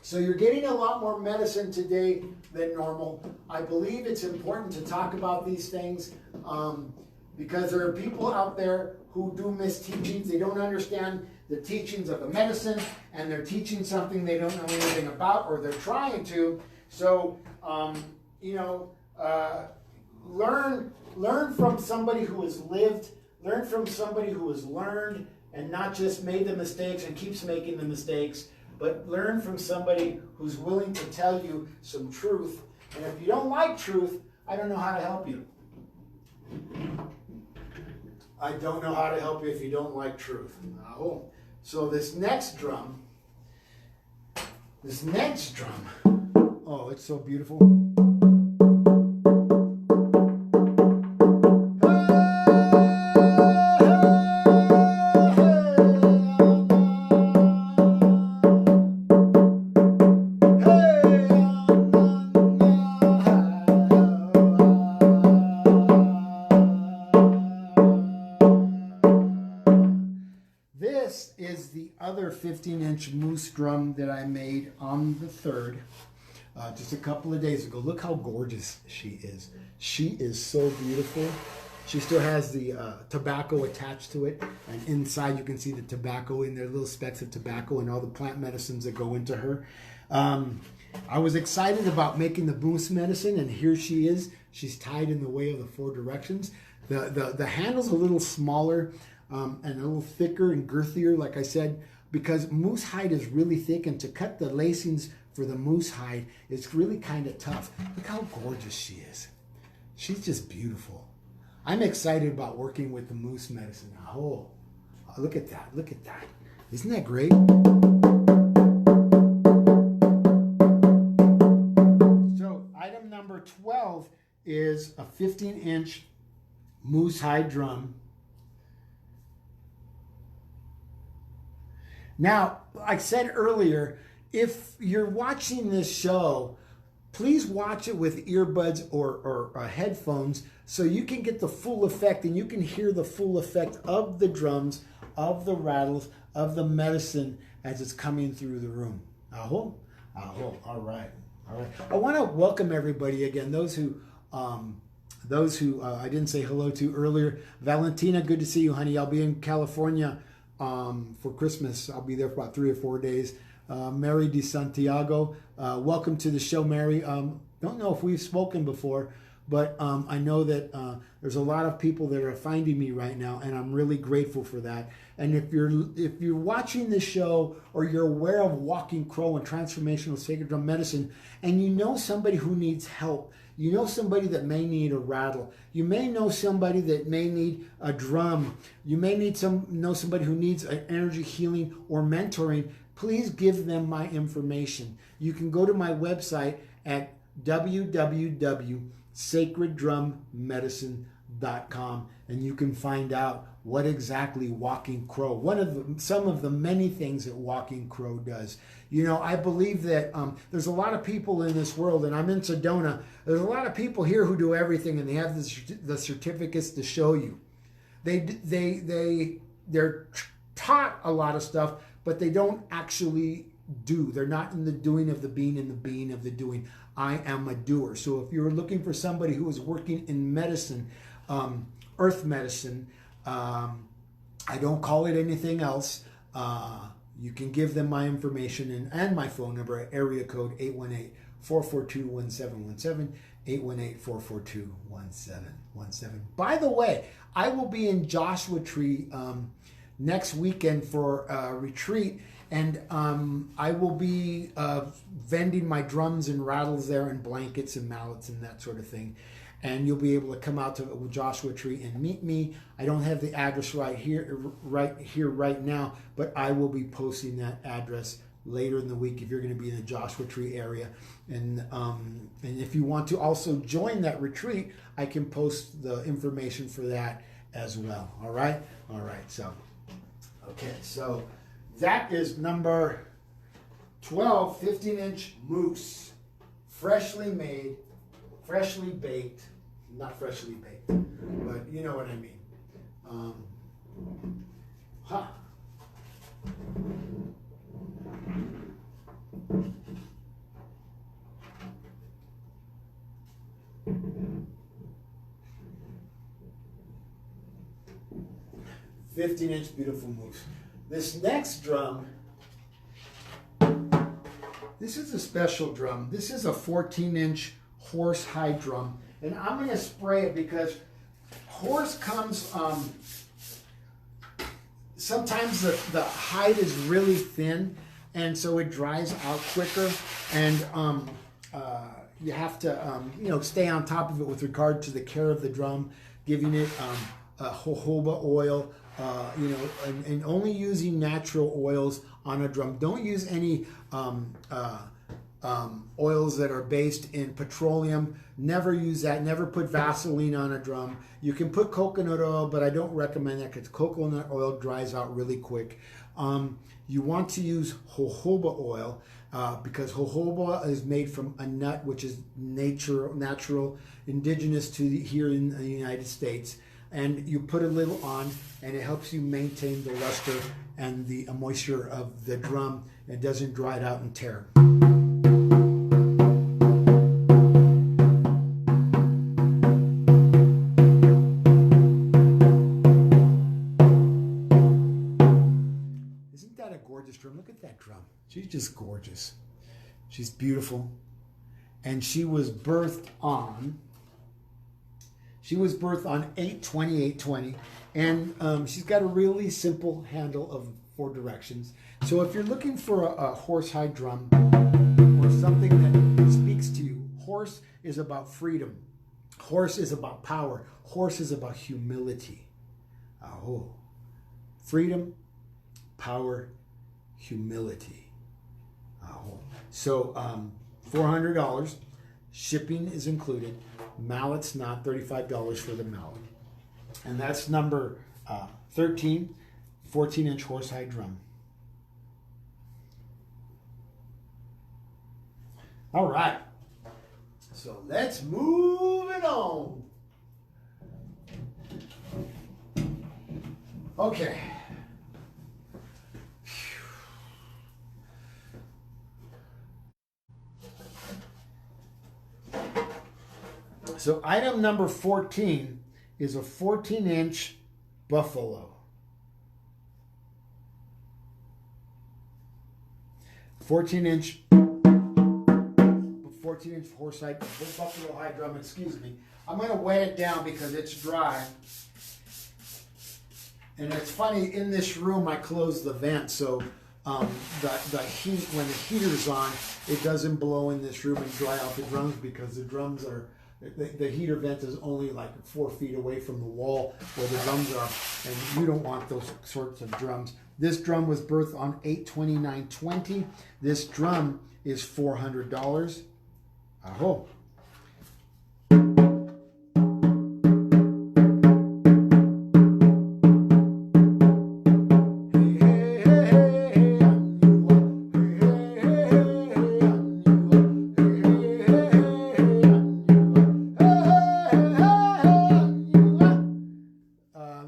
So you're getting a lot more medicine today than normal. I believe it's important to talk about these things because there are people out there who do miss teachings. They don't understand the teachings of the medicine, and they're teaching something they don't know anything about, or they're trying to. So, learn from somebody who has lived, learn from somebody who has learned and not just made the mistakes and keeps making the mistakes, but learn from somebody who's willing to tell you some truth. And if you don't like truth, I don't know how to help you. I don't know how to help you if you don't like truth. Oh. So this next drum, oh, it's so beautiful. This is the other 15-inch moose drum that I made on the 3rd, just a couple of days ago. Look how gorgeous she is. She is so beautiful. She still has the tobacco attached to it, and inside you can see the tobacco in there, little specks of tobacco and all the plant medicines that go into her. I was excited about making the moose medicine, and here she is. She's tied in the way of the 4 directions. The handle's a little smaller, and a little thicker and girthier, like I said, because moose hide is really thick, and to cut the lacings for the moose hide is really kind of tough. Look how gorgeous she is. She's just beautiful. I'm excited about working with the moose medicine. Oh, look at that. Look at that. Isn't that great? So item number 12 is a 15-inch moose hide drum. Now, like I said earlier, if you're watching this show, please watch it with earbuds or headphones so you can get the full effect, and you can hear the full effect of the drums, of the rattles, of the medicine as it's coming through the room. Aho, aho. All right, all right. I want to welcome everybody again. Those who I didn't say hello to earlier. Valentina, good to see you, honey. I'll be in California for Christmas. I'll be there for about 3 or 4 days. Mary de Santiago, welcome to the show, Mary. Don't know if we've spoken before, but I know that there's a lot of people that are finding me right now, and I'm really grateful for that. And if you're watching this show, or you're aware of Walking Crow and Transformational Sacred Drum Medicine, and you know somebody who needs help, you know somebody that may need a rattle, you may know somebody that may need a drum, you may know somebody who needs an energy healing or mentoring, please give them my information. You can go to my website at www.sacreddrummedicine.com, and you can find out what exactly Walking Crow, some of the many things that Walking Crow does. You know, I believe that there's a lot of people in this world, and I'm in Sedona, there's a lot of people here who do everything, and they have the certificates to show you. They're taught a lot of stuff, but they don't actually do. They're not in the doing of the being and the being of the doing. I am a doer. So if you're looking for somebody who is working in medicine, earth medicine, I don't call it anything else. You can give them my information and my phone number at area code 818-442-1717, 818-442-1717. By the way, I will be in Joshua Tree next weekend for a retreat, and I will be vending my drums and rattles there, and blankets and mallets and that sort of thing. And you'll be able to come out to Joshua Tree and meet me. I don't have the address right here right now, but I will be posting that address later in the week if you're going to be in the Joshua Tree area. And if you want to also join that retreat, I can post the information for that as well. All right? All right. So, okay. So that is number 12, 15-inch moose. Freshly made, freshly baked. Not freshly baked, but you know what I mean. Ha. "15-inch beautiful moose." This next drum, this is a special drum. This is a 14-inch horse hide drum, and I'm going to spray it because horse comes, sometimes the hide is really thin, and so it dries out quicker, and you have to stay on top of it with regard to the care of the drum, giving it jojoba oil, and only using natural oils on a drum. Don't use any oils that are based in petroleum. Never use that. Never put Vaseline on a drum. You can put coconut oil, but I don't recommend that because coconut oil dries out really quick. You want to use jojoba oil because jojoba is made from a nut which is natural, indigenous to here in the United States. And you put a little on, and it helps you maintain the luster and the moisture of the drum. It doesn't dry it out and tear. Isn't that a gorgeous drum? Look at that drum. She's just gorgeous. She's beautiful. And she was birthed on 8/20/8/20, and she's got a really simple handle of 4 directions. So if you're looking for a horsehide drum or something that speaks to you, horse is about freedom. Horse is about power. Horse is about humility. Freedom, power, humility. So $400. Shipping is included. Mallet's not, $35 for the mallet. And that's number 13, 14-inch horsehide drum. All right. So let's move it on. Okay. So item number 14 is a 14-inch buffalo. 14-inch 14-inch horsehide buffalo hide drum. Excuse me. I'm going to wet it down because it's dry. And it's funny, in this room I closed the vent, so the heat, when the heater's on, it doesn't blow in this room and dry out the drums, because the drums are, the heater vent is only like 4 feet away from the wall where the drums are, and you don't want those sorts of drums. This drum was birthed on 8/29/20. This drum is $400. Aho.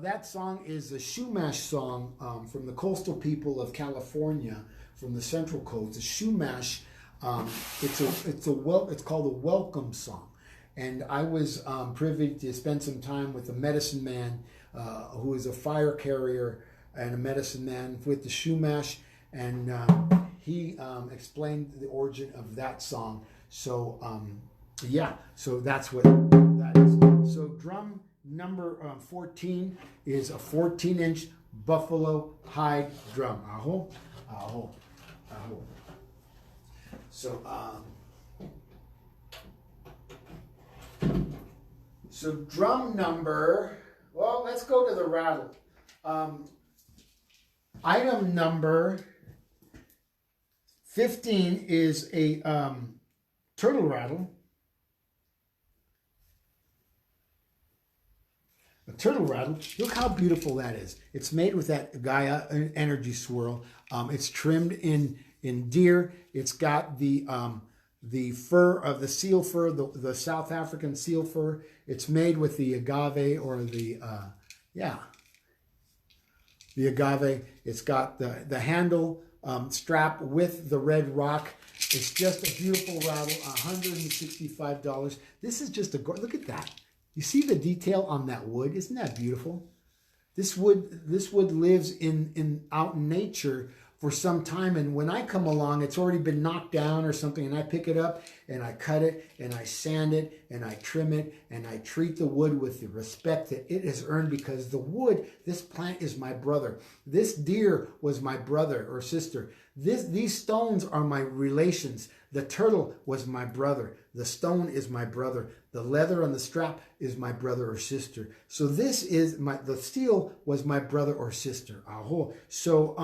That song is a Shumash song from the coastal people of California, from the Central Coast. The Shumash, it's called a welcome song, and I was privy to spend some time with a medicine man who is a fire carrier and a medicine man with the Shumash, and he explained the origin of that song. So yeah, so that's what that is. So drum number 14 is a 14-inch buffalo hide drum. Aho, aho, aho. So drum number, well, let's go to the rattle. Item number 15 is a turtle rattle. A turtle rattle. Look how beautiful that is. It's made with that Gaia energy swirl. It's trimmed in deer. It's got the fur of the seal fur, the South African seal fur. It's made with the agave, or the agave. It's got the handle strap with the red rock. It's just a beautiful rattle. $165. This is just look at that. You see the detail on that wood? Isn't that beautiful? This wood lives out in nature for some time, and when I come along, it's already been knocked down or something, and I pick it up and I cut it and I sand it and I trim it and I treat the wood with the respect that it has earned, because the wood, this plant is my brother. This deer was my brother or sister. These stones are my relations. The turtle was my brother. The stone is my brother. The leather on the strap is my brother or sister. So this is the steel was my brother or sister. Aho. So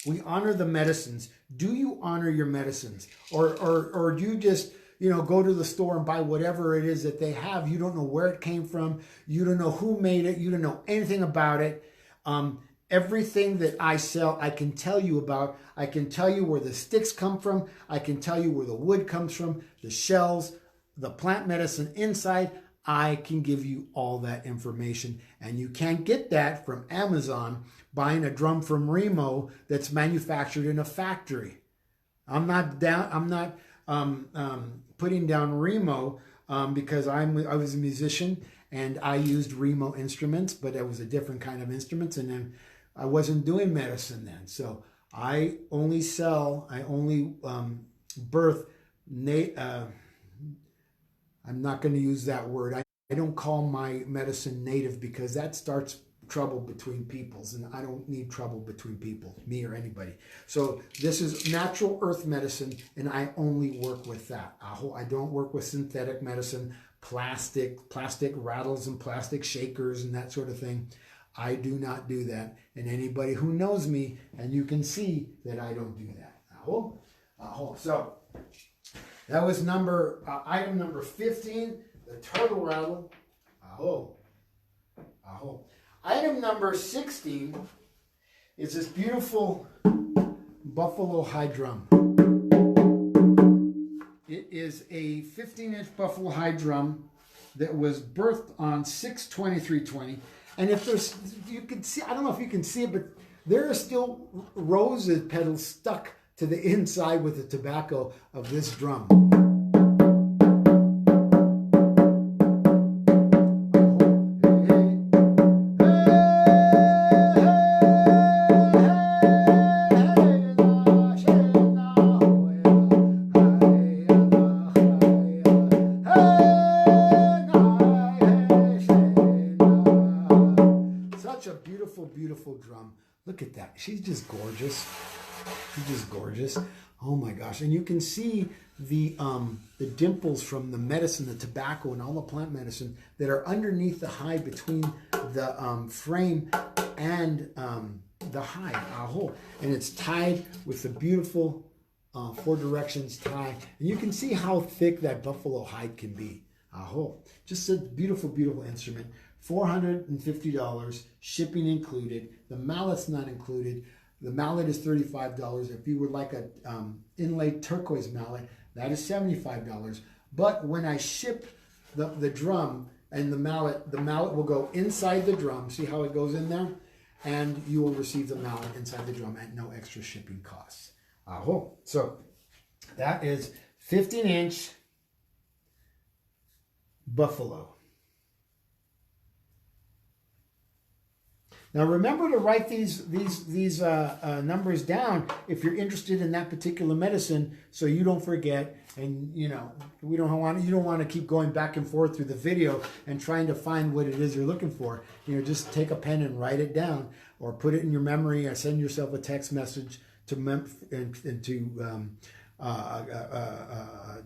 we honor the medicines. Do you honor your medicines? Or do you just, go to the store and buy whatever it is that they have? You don't know where it came from. You don't know who made it. You don't know anything about it. Everything that I sell, I can tell you about. I can tell you where the sticks come from. I can tell you where the wood comes from, the shells, the plant medicine inside. I can give you all that information. And you can't get that from Amazon buying a drum from Remo that's manufactured in a factory. I'm not putting down Remo because I was a musician and I used Remo instruments, but it was a different kind of instruments, and then I wasn't doing medicine then. So I only birth I'm not going to use that word. I don't call my medicine native, because that starts trouble between peoples, and I don't need trouble between people, me or anybody. So this is natural earth medicine, and I only work with that. I don't work with synthetic medicine, plastic rattles and plastic shakers and that sort of thing. I do not do that. And anybody who knows me, and you can see that I don't do that. So that was item number 15, the turtle rattle. Item number 16 is this beautiful buffalo hide drum. It is a 15-inch buffalo hide drum that was birthed on 6/23/20. And you can see, I don't know if you can see it, but there are still roses petals stuck to the inside with the tobacco of this drum. beautiful, beautiful drum. Look at that. She's just gorgeous. She's just gorgeous. Oh my gosh. And you can see the dimples from the medicine, the tobacco, and all the plant medicine that are underneath the hide between the frame and the hide. And it's tied with the beautiful 4 directions tie. And you can see how thick that buffalo hide can be. Just a beautiful, beautiful instrument. $450, shipping included. The mallet's not included. The mallet is $35. If you would like a inlaid turquoise mallet, that is $75. But when I ship the drum and the mallet will go inside the drum. See how it goes in there? And you will receive the mallet inside the drum at no extra shipping costs. So that is 15-inch buffalo. Now remember to write these numbers down if you're interested in that particular medicine, so you don't forget. And you know, you don't want to keep going back and forth through the video and trying to find what it is you're looking for. You know, just take a pen and write it down, or put it in your memory, or send yourself a text message to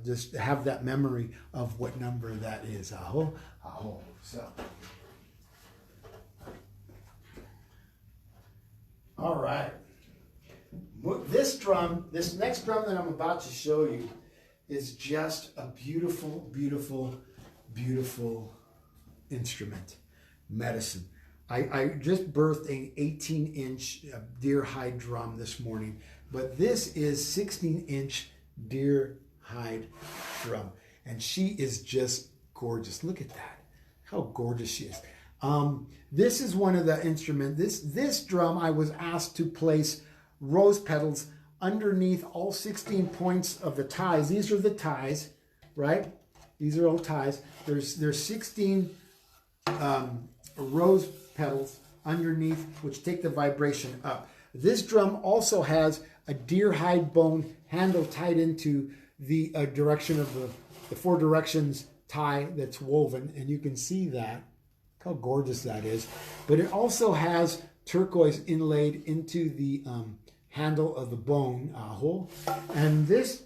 just have that memory of what number that is. So. All right. This next drum that I'm about to show you is just a beautiful, beautiful, beautiful instrument, medicine. I just birthed an 18-inch deer hide drum this morning, but this is 16-inch deer hide drum, and she is just gorgeous. Look at that, how gorgeous she is. This is one of the instruments. This drum, I was asked to place rose petals underneath all 16 points of the ties. These are the ties, right? These are all ties. There's 16 rose petals underneath, which take the vibration up. This drum also has a deer hide bone handle tied into the direction of the 4 directions tie that's woven, and you can see that. How gorgeous that is. But it also has turquoise inlaid into the handle of the bone hole. And this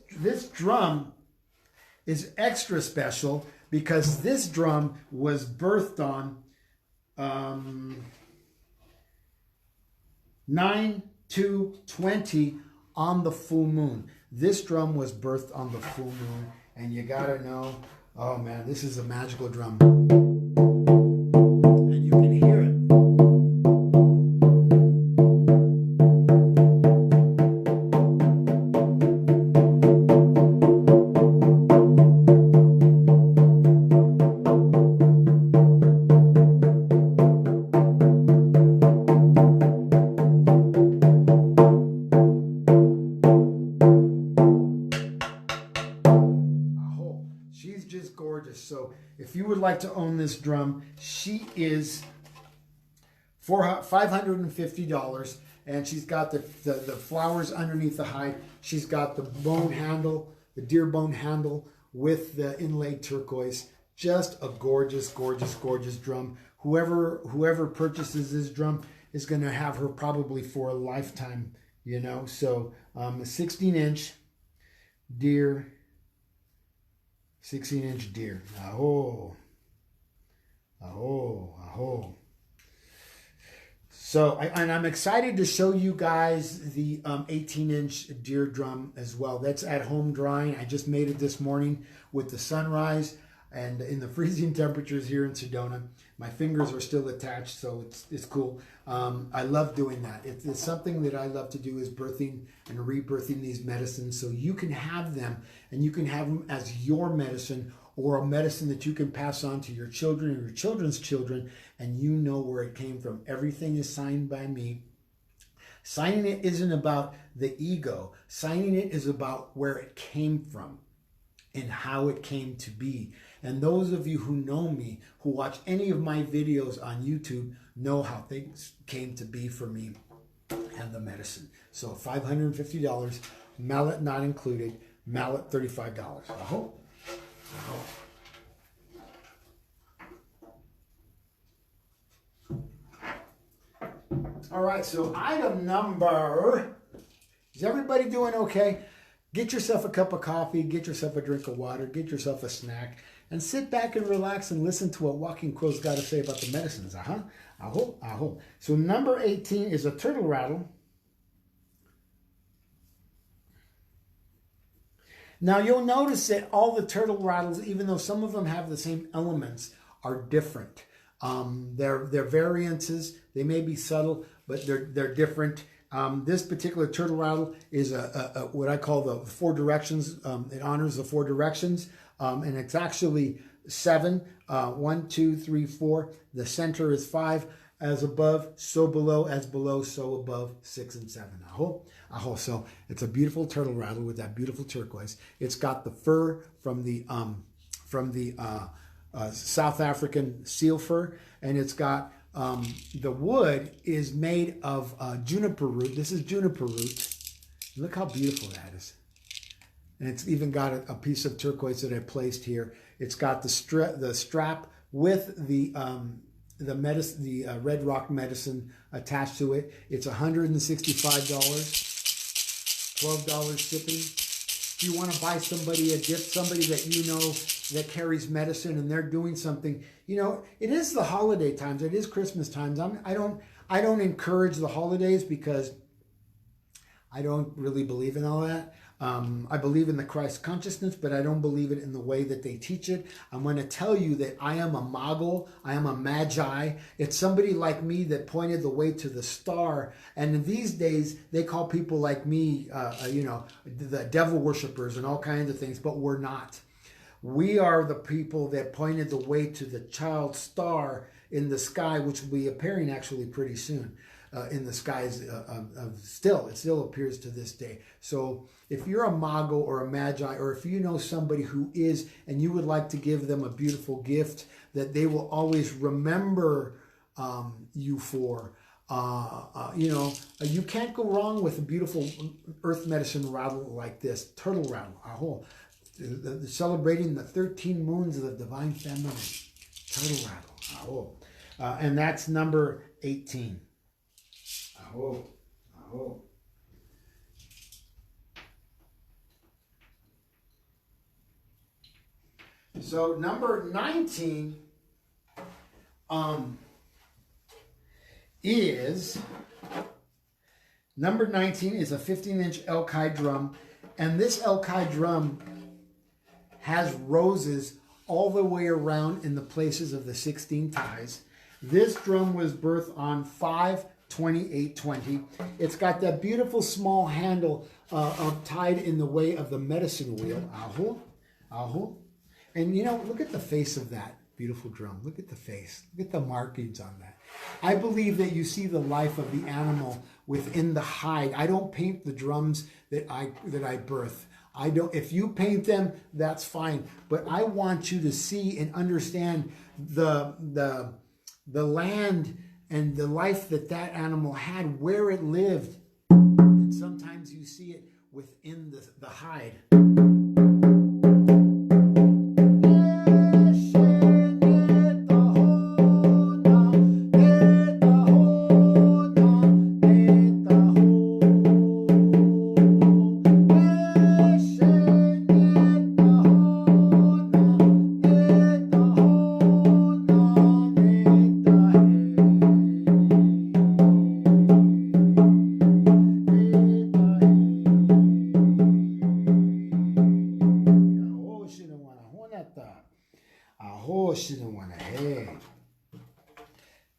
drum is extra special because this drum was birthed on 9/2/20 on the full moon. This drum was birthed on the full moon, and you gotta know, oh man, this is a magical drum. She's just gorgeous. So if you would like to own this drum, she is $550, and she's got the flowers underneath the hide. She's got the bone handle, the deer bone handle with the inlaid turquoise. Just a gorgeous, gorgeous, gorgeous drum. Whoever purchases this drum is going to have her probably for a lifetime, you know. So a 16-inch deer. 16-inch deer. So, I'm excited to show you guys the 18-inch deer drum as well. That's at home drying. I just made it this morning with the sunrise and in the freezing temperatures here in Sedona. My fingers are still attached, so it's cool. I love doing that. It's something that I love to do, is birthing and rebirthing these medicines, so you can have them, and you can have them as your medicine, or a medicine that you can pass on to your children or your children's children, and you know where it came from. Everything is signed by me. Signing it isn't about the ego. Signing it is about where it came from and how it came to be. And those of you who know me, who watch any of my videos on YouTube, know how things came to be for me and the medicine. So $550, mallet not included, mallet $35. I hope. All right, so item number, is everybody doing okay? Get yourself a cup of coffee, get yourself a drink of water, get yourself a snack, and sit back and relax and listen to what Walking Crow's got to say about the medicines. Aho, aho. So number 18 is a turtle rattle. Now you'll notice that all the turtle rattles, even though some of them have the same elements, are different. They're variances. They may be subtle, but they're different. This particular turtle rattle is a what I call the 4 directions. It honors the 4 directions, and it's actually 7. 1, 2, 3, 4. The center is 5. As above, so below. As below, so above. 6 and 7. Aho, aho. So it's a beautiful turtle rattle with that beautiful turquoise. It's got the fur from the South African seal fur, and it's got the wood is made of juniper root. This is juniper root. Look how beautiful that is. And it's even got a piece of turquoise that I placed here. It's got the strap with the red rock medicine attached to it. It's $165, $12 shipping. If you want to buy somebody a gift, somebody that you know that carries medicine and they're doing something, you know, it is the holiday times. It is Christmas times. I don't encourage the holidays because I don't really believe in all that. I believe in the Christ consciousness, but I don't believe it in the way that they teach it. I'm going to tell you that I am a mago. I am a magi. It's somebody like me that pointed the way to the star. And in these days, they call people like me, the devil worshipers and all kinds of things, but we're not. We are the people that pointed the way to the child star in the sky, which will be appearing actually pretty soon. In the skies it still appears to this day. So if you're a mago or a magi, or if you know somebody who is, and you would like to give them a beautiful gift that they will always remember you for, you can't go wrong with a beautiful earth medicine rattle like this, turtle rattle. Aho. Celebrating the 13 moons of the divine feminine, turtle rattle. Aho. And that's number 18. Aho, aho. So number 19 is a 15-inch elk high drum, and this elk high drum has roses all the way around in the places of the 16 ties. This drum was birthed on 5/28/20. It's got that beautiful small handle tied in the way of the medicine wheel. Aho, aho. And you know, look at the face of that beautiful drum. Look at the face. Look at the markings on that. I believe that you see the life of the animal within the hide. I don't paint the drums that I birth. I don't. If you paint them, that's fine. But I want you to see and understand the land and the life that animal had, where it lived. And sometimes you see it within the hide.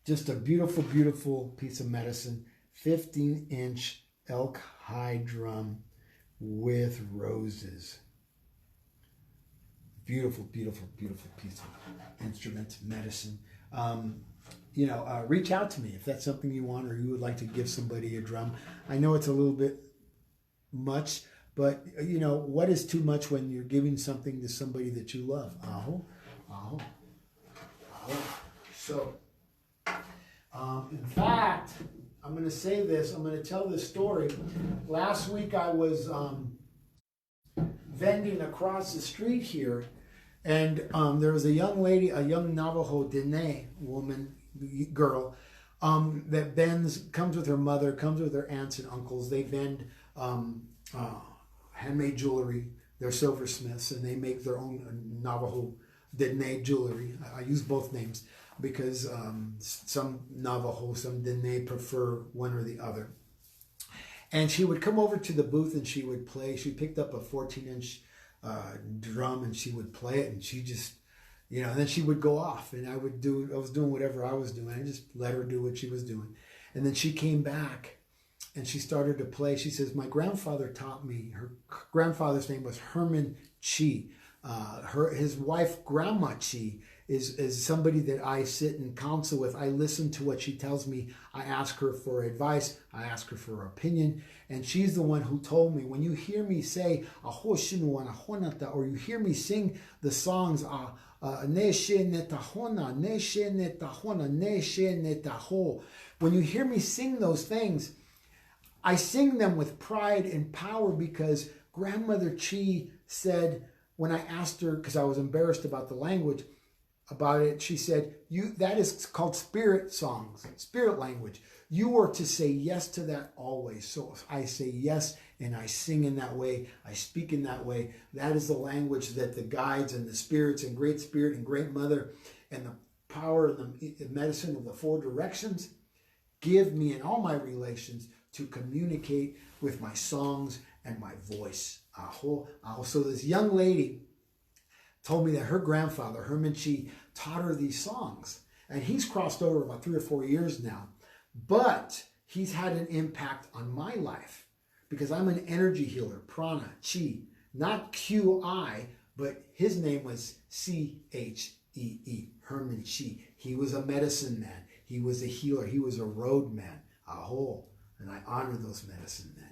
Just a beautiful, beautiful piece of medicine. 15-inch elk hide drum with roses. Beautiful, beautiful, beautiful piece of instrument, medicine. Reach out to me if that's something you want, or you would like to give somebody a drum. I know it's a little bit much, but what is too much when you're giving something to somebody that you love? Aho, aho, aho. So, in fact, I'm going to say this. I'm going to tell this story. Last week I was vending across the street here, and there was a young lady, a young Navajo Dene girl, that comes with her mother, comes with her aunts and uncles. They vend handmade jewelry. They're silversmiths, and they make their own Navajo Dene jewelry. I use both names because some Navajo, some Dene prefer one or the other. And she would come over to the booth and she would play. She picked up a 14-inch drum and she would play it, and she just, and then she would go off, and I was doing whatever I was doing. I just let her do what she was doing. And then she came back and she started to play. She says, my grandfather taught me. Her grandfather's name was Herman Chi. His wife, Grandma Chi, is somebody that I sit and counsel with. I listen to what she tells me. I ask her for advice. I ask her for her opinion. And she's the one who told me, when you hear me say, or you hear me sing the songs, when you hear me sing those things, I sing them with pride and power, because Grandmother Chi said, when I asked her, because I was embarrassed about the language, about it, she said, that is called spirit songs, spirit language. You are to say yes to that always. So I say yes, and I sing in that way. I speak in that way. That is the language that the guides and the spirits and Great Spirit and Great Mother and the power and the medicine of the four directions give me in all my relations to communicate with my songs and my voice. So this young lady told me that her grandfather, Herman Chi, taught her these songs. And he's crossed over about 3 or 4 years now. But he's had an impact on my life, because I'm an energy healer, prana, chi, not Q-I, but his name was C-H-E-E, Herman Chi. He was a medicine man. He was a healer. He was a road man. And I honor those medicine men.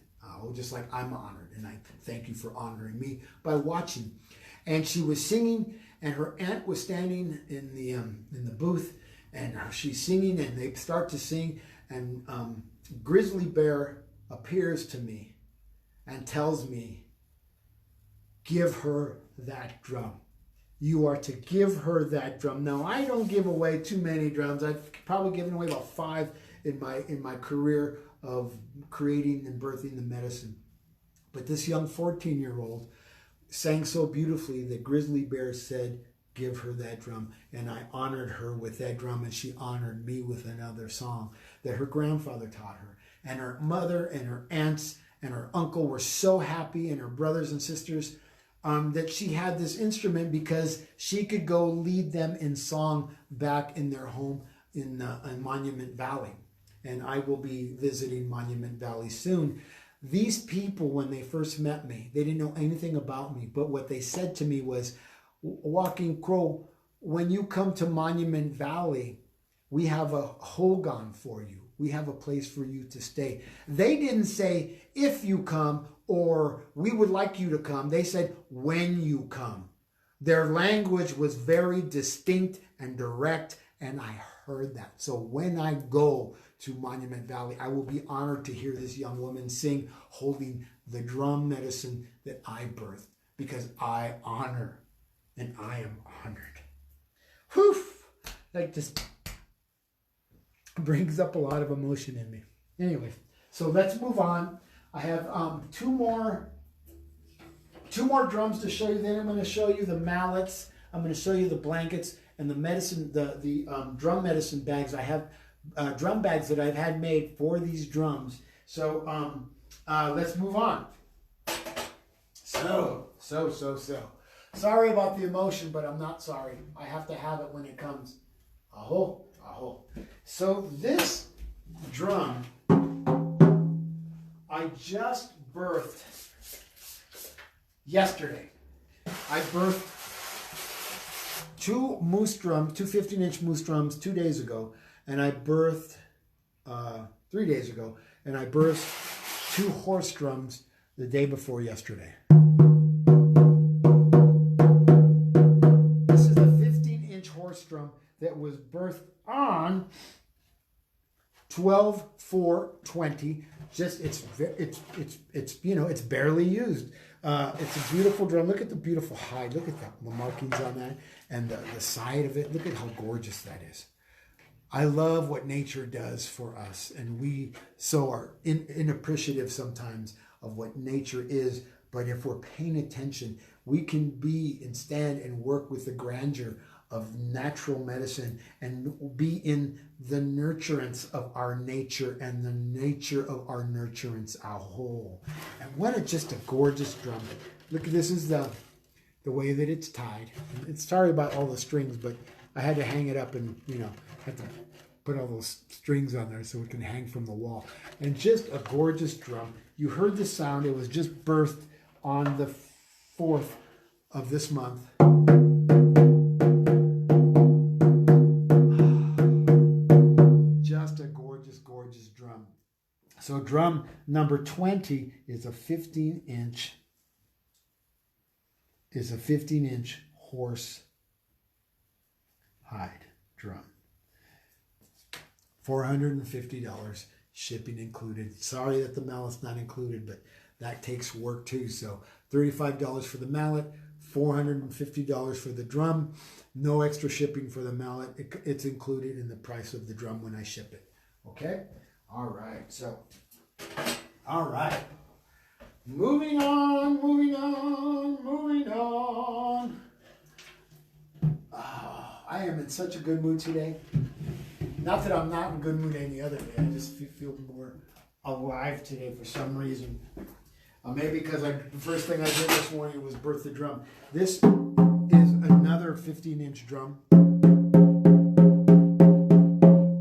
Just like I'm honored. And I thank you for honoring me by watching. And she was singing, and her aunt was standing in the booth, and she's singing, and they start to sing, and Grizzly Bear appears to me and tells me, give her that drum. You are to give her that drum. Now, I don't give away too many drums. I've probably given away about 5 in my career of creating and birthing the medicine. But this young 14-year-old sang so beautifully that Grizzly Bear said, give her that drum. And I honored her with that drum, and she honored me with another song that her grandfather taught her. And her mother and her aunts and her uncle were so happy, and her brothers and sisters, that she had this instrument, because she could go lead them in song back in their home in Monument Valley. And I will be visiting Monument Valley soon. These people, when they first met me, they didn't know anything about me. But what they said to me was, Walking Crow, when you come to Monument Valley, we have a hogan for you. We have a place for you to stay. They didn't say, if you come, or we would like you to come. They said, when you come. Their language was very distinct and direct, and I heard that. So when I go to Monument Valley, I will be honored to hear this young woman sing, holding the drum medicine that I birthed, because I honor and I am honored. Whew! Like, this brings up a lot of emotion in me. Anyway, so let's move on. I have two more drums to show you. Then I'm going to show you the mallets. I'm going to show you the blankets and the medicine, the drum medicine bags. I have drum bags that I've had made for these drums. So let's move on. So. Sorry about the emotion, but I'm not sorry. I have to have it when it comes. Aho. So this drum, I just birthed yesterday. I birthed 2 moose drums, 2 15-inch moose drums 2 days ago, and I birthed 3 days ago, and I birthed 2 horse drums the day before yesterday. This is a 15-inch horse drum that was birthed on 12/4/20. Just it's barely used. It's a beautiful drum. Look at the beautiful hide. Look at the markings on that, and the side of it. Look at how gorgeous that is. I love what nature does for us, and we so are inappreciative sometimes of what nature is. But if we're paying attention, we can be and stand and work with the grandeur of natural medicine and be in the nurturance of our nature and the nature of our nurturance, our whole. And what just a gorgeous drum. Look, this is the way that it's tied. It's sorry about all the strings, but I had to hang it up and, had to put all those strings on there so it can hang from the wall. And just a gorgeous drum. You heard the sound. It was just birthed on the 4th of this month. Just a gorgeous, gorgeous drum. So drum number 20 is a 15-inch horse hide drum. $450, shipping included. Sorry that the mallet's not included, but that takes work too. So $35 for the mallet, $450 for the drum. No extra shipping for the mallet. It's included in the price of the drum when I ship it. Okay? All right. So, all right. Moving on. Oh, I am in such a good mood today. Not that I'm not in a good mood any other day. I just feel more alive today for some reason. Maybe because the first thing I did this morning was birth the drum. This is another 15-inch drum.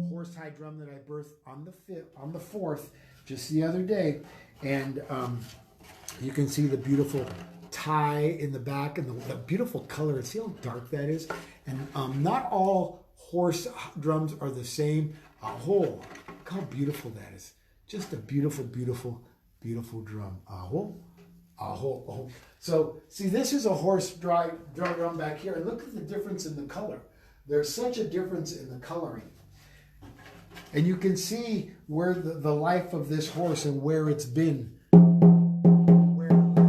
Horse hide drum that I birthed on the 4th, just the other day. And you can see the beautiful tie in the back and the beautiful color. See how dark that is? And not all horse drums are the same. Look how beautiful that is. Just a beautiful, beautiful, beautiful drum. Aho. So, see, this is a horse drum back here. And look at the difference in the color. There's such a difference in the coloring. And you can see where the life of this horse and where it's been. Where it lived.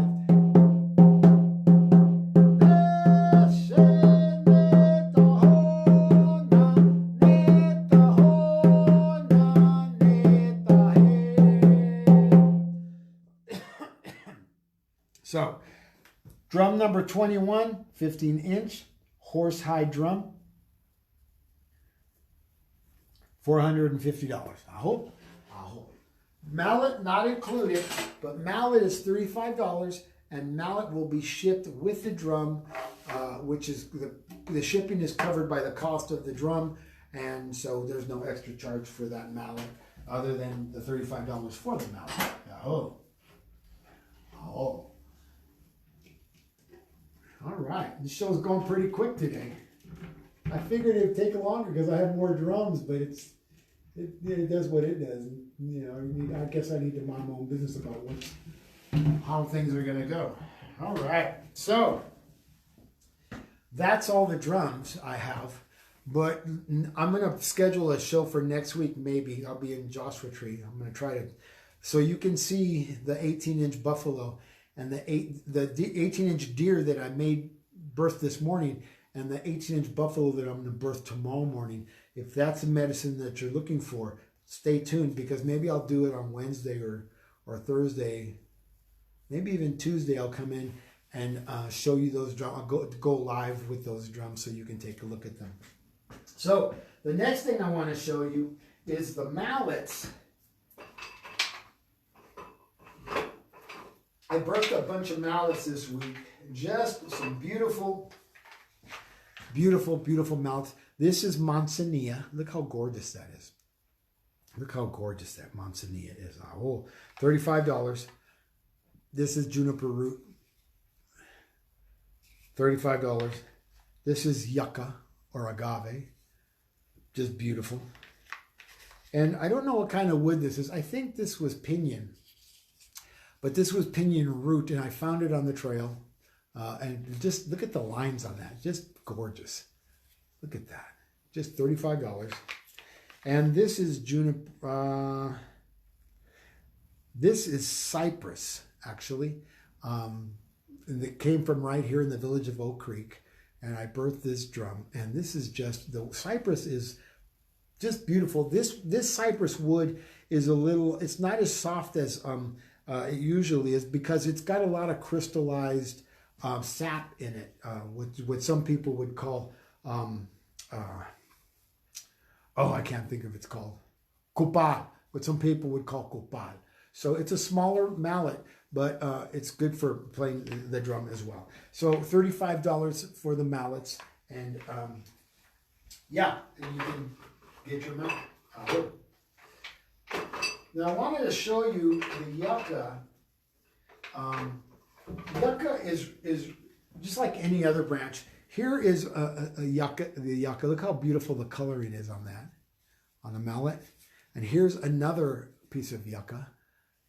So, drum number 21, 15-inch horse hide drum. $450. I hope. Mallet not included, but mallet is $35, and mallet will be shipped with the drum, which is the shipping is covered by the cost of the drum, and so there's no extra charge for that mallet other than the $35 for the mallet. All right, this show's going pretty quick today. I figured it'd take longer because I have more drums, but it does what it does. I guess I need to mind my own business about how things are gonna go. All right, so that's all the drums I have. But I'm gonna schedule a show for next week. Maybe I'll be in Joshua Tree. I'm gonna try to, so you can see the 18-inch buffalo and the 18-inch deer that I made birth this morning, and the 18-inch buffalo that I'm going to birth tomorrow morning. If that's a medicine that you're looking for, stay tuned, because maybe I'll do it on Wednesday or Thursday, maybe even Tuesday. I'll come in and show you those drums. I'll go live with those drums so you can take a look at them. So the next thing I want to show you is the mallets. I birthed a bunch of mallets this week. Just some beautiful, beautiful, beautiful mallets. This is Manzanilla. Look how gorgeous that is. Look how gorgeous that Manzanilla is. Oh, $35. This is juniper root. $35. This is yucca or agave. Just beautiful. And I don't know what kind of wood this is. I think this was pinyon. But this was pinyon root, and I found it on the trail. And just look at the lines on that. Just gorgeous. Look at that. Just $35. And this is juniper. This is cypress, actually. And it came from right here in the village of Oak Creek. And I birthed this drum. And this is just, the cypress is just beautiful. This cypress wood is a little, it's not as soft as it usually is, because it's got a lot of crystallized sap in it, what some people would call, I can't think of it's called, copal, what some people would call copal. So it's a smaller mallet, but it's good for playing the drum as well. So $35 for the mallets, and yeah, and you can get your mallet. Now I wanted to show you the yucca. Yucca is just like any other branch. Here is a yucca, the yucca. Look how beautiful the coloring is on that, on the mallet. And here's another piece of yucca.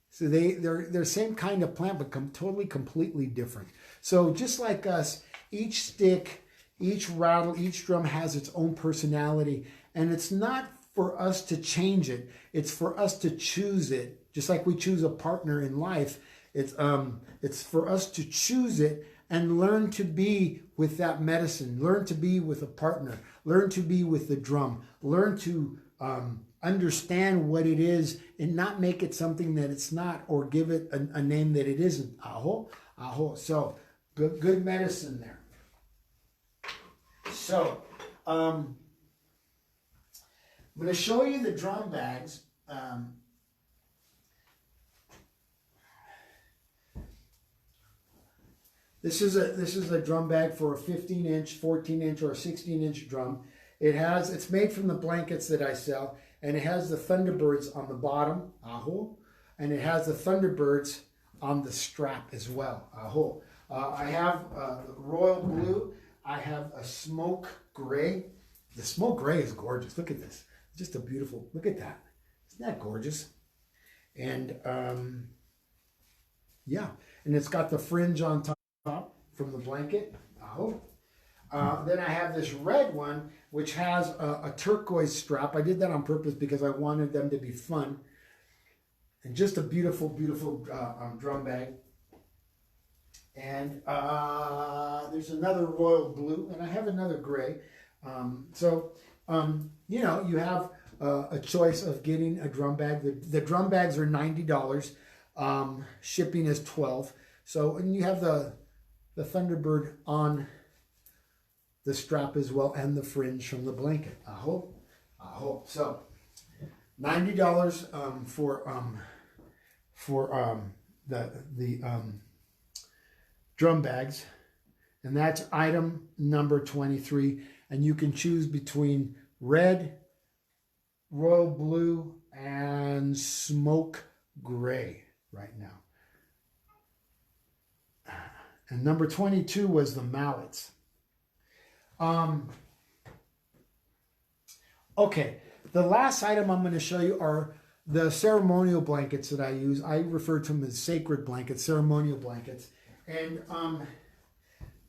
So they're same kind of plant, but totally, completely different. So just like us, each stick, each rattle, each drum has its own personality, and it's not for us to change it. It's for us to choose it. Just like we choose a partner in life, it's for us to choose it and learn to be with that medicine, learn to be with a partner, learn to be with the drum, learn to understand what it is and not make it something that it's not, or give it a name that it isn't. Aho, aho. So good medicine there. So I'm going to show you the drum bags. This is a drum bag for a 15-inch, 14-inch, or a 16-inch drum. It's made from the blankets that I sell, and it has the Thunderbirds on the bottom, aho, and it has the Thunderbirds on the strap as well, aho. I have royal blue. I have a smoke gray. The smoke gray is gorgeous. Look at this. Just a beautiful, look at that. Isn't that gorgeous? And yeah, and it's got the fringe on top from the blanket. Aho. Then I have this red one, which has a turquoise strap. I did that on purpose because I wanted them to be fun. And just a beautiful, beautiful drum bag. And there's another royal blue, and I have another gray. You know, you have a choice of getting a drum bag. The drum bags are $90. Shipping is $12. So, and you have the Thunderbird on the strap as well, and the fringe from the blanket. Aho, aho. So, $90 for the drum bags, and that's item number 23. And you can choose between red, royal blue, and smoke gray right now. And number 22 was the mallets. Okay, the last item I'm going to show you are the ceremonial blankets that I use. I refer to them as sacred blankets, ceremonial blankets. And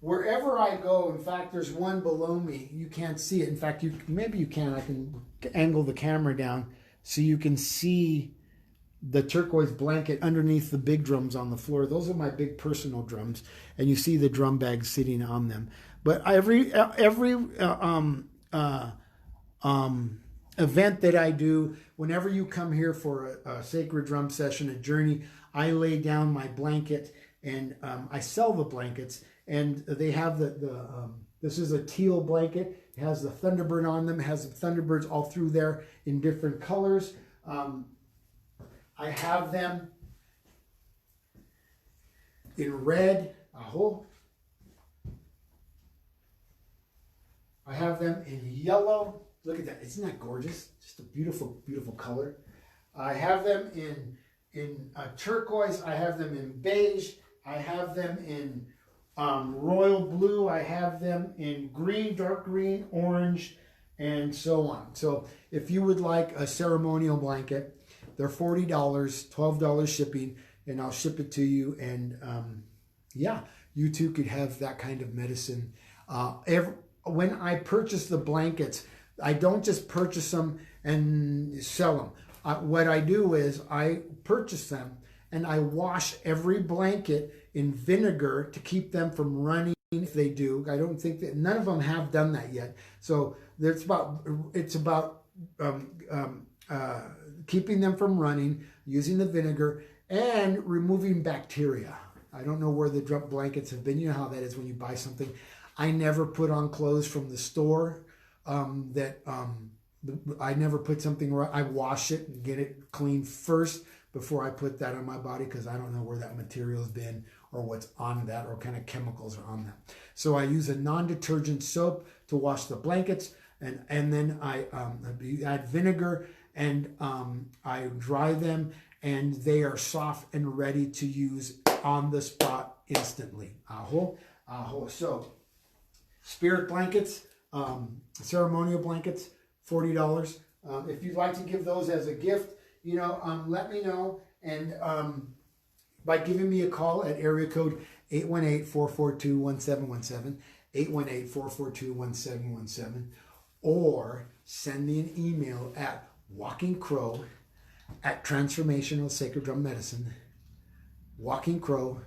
wherever I go, in fact, there's one below me. You can't see it. In fact, maybe you can. I can angle the camera down so you can see the turquoise blanket underneath the big drums on the floor. Those are my big personal drums, and you see the drum bags sitting on them. But every event that I do, whenever you come here for a sacred drum session, a journey, I lay down my blanket, and I sell the blankets, and they have this is a teal blanket. It has the Thunderbird on them. It has the Thunderbirds all through there in different colors. I have them in red. Aho. I have them in yellow. Look at that. Isn't that gorgeous? Just a beautiful, beautiful color. I have them in turquoise. I have them in beige. I have them in royal blue. I have them in green, dark green, orange, and so on. So if you would like a ceremonial blanket, they're $40, $12 shipping, and I'll ship it to you. And yeah, you too could have that kind of medicine. When I purchase the blankets, I don't just purchase them and sell them. What I do is I purchase them and I wash every blanket in vinegar to keep them from running. If they do, I don't think that, none of them have done that yet. So it's about keeping them from running, using the vinegar, and removing bacteria. I don't know where the drum blankets have been. You know how that is when you buy something. I never put on clothes from the store I never put something right. I wash it and get it clean first before I put that on my body, because I don't know where that material's been or what's on that or what kind of chemicals are on that. So I use a non-detergent soap to wash the blankets, and then I add vinegar, and I dry them, and they are soft and ready to use on the spot instantly. Aho, aho. So spirit blankets, ceremonial blankets, $40. If you'd like to give those as a gift, let me know. And by giving me a call at area code 818-442-1717, 818-442-1717, or send me an email at walkingcrow@Transformational Sacred Drum Medicine. walkingcrow.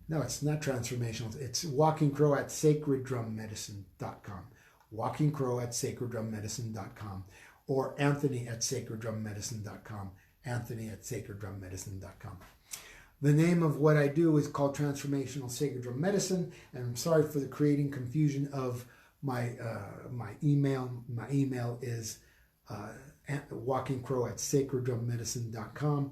No, it's not transformational. It's walkingcrow@sacreddrummedicine.com. walkingcrow@sacreddrummedicine.com, or Anthony@sacreddrummedicine.com. Anthony@sacreddrummedicine.com. The name of what I do is called Transformational Sacred Drum Medicine, and I'm sorry for the creating confusion of my email. My email is walkingcrow@sacreddrummedicine.com,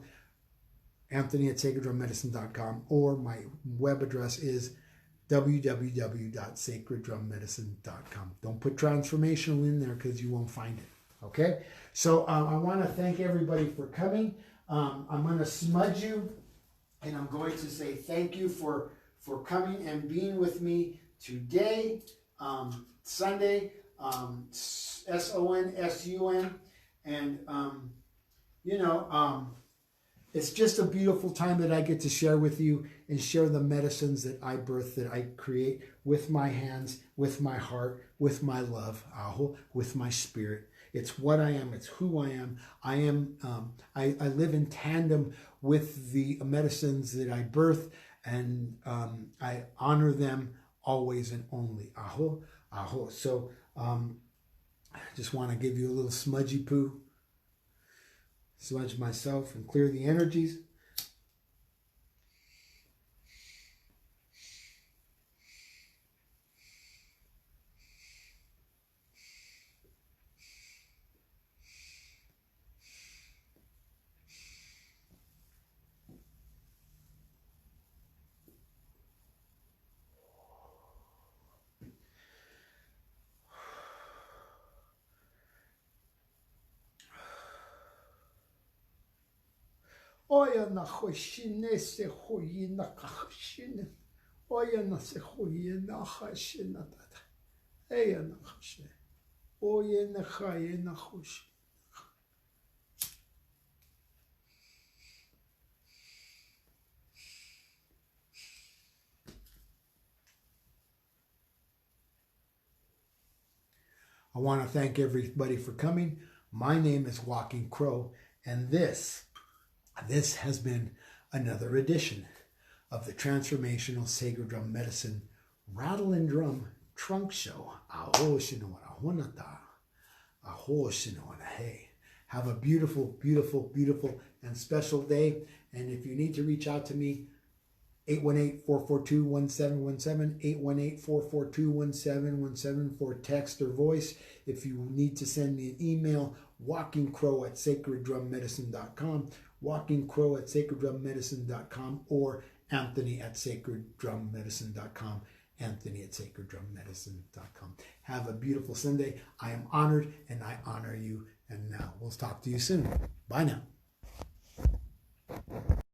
Anthony@sacreddrummedicine.com, or my web address is www.sacreddrummedicine.com. Don't put transformational in there because you won't find it. Okay? So I want to thank everybody for coming. I'm going to smudge you, and I'm going to say thank you for coming and being with me today, Sunday, SONSUN. And, it's just a beautiful time that I get to share with you and share the medicines that I birth, that I create with my hands, with my heart, with my love, with my spirit. It's what I am. It's who I am. I live in tandem with the medicines that I birth, and I honor them always and only. So I just want to give you a little smudgy poo. Smudge myself and clear the energies. Oya na khoshine se khoyi na khashine. Oya na se khoyi na khashine tata. Eya na khashine. Oya na khaye na khosh. I want to thank everybody for coming. My name is Walking Crow, and this has been another edition of the Transformational Sacred Drum Medicine Rattle and Drum Trunk Show. Have a beautiful, beautiful, beautiful and special day. And if you need to reach out to me, 818-442-1717, 818-442-1717 for text or voice. If you need to send me an email, walkingcrow@sacreddrummedicine.com, walkingcrow@sacreddrummedicine.com, or Anthony@sacreddrummedicine.com, Anthony@sacreddrummedicine.com. Have a beautiful Sunday. I am honored, and I honor you. And now we'll talk to you soon. Bye now.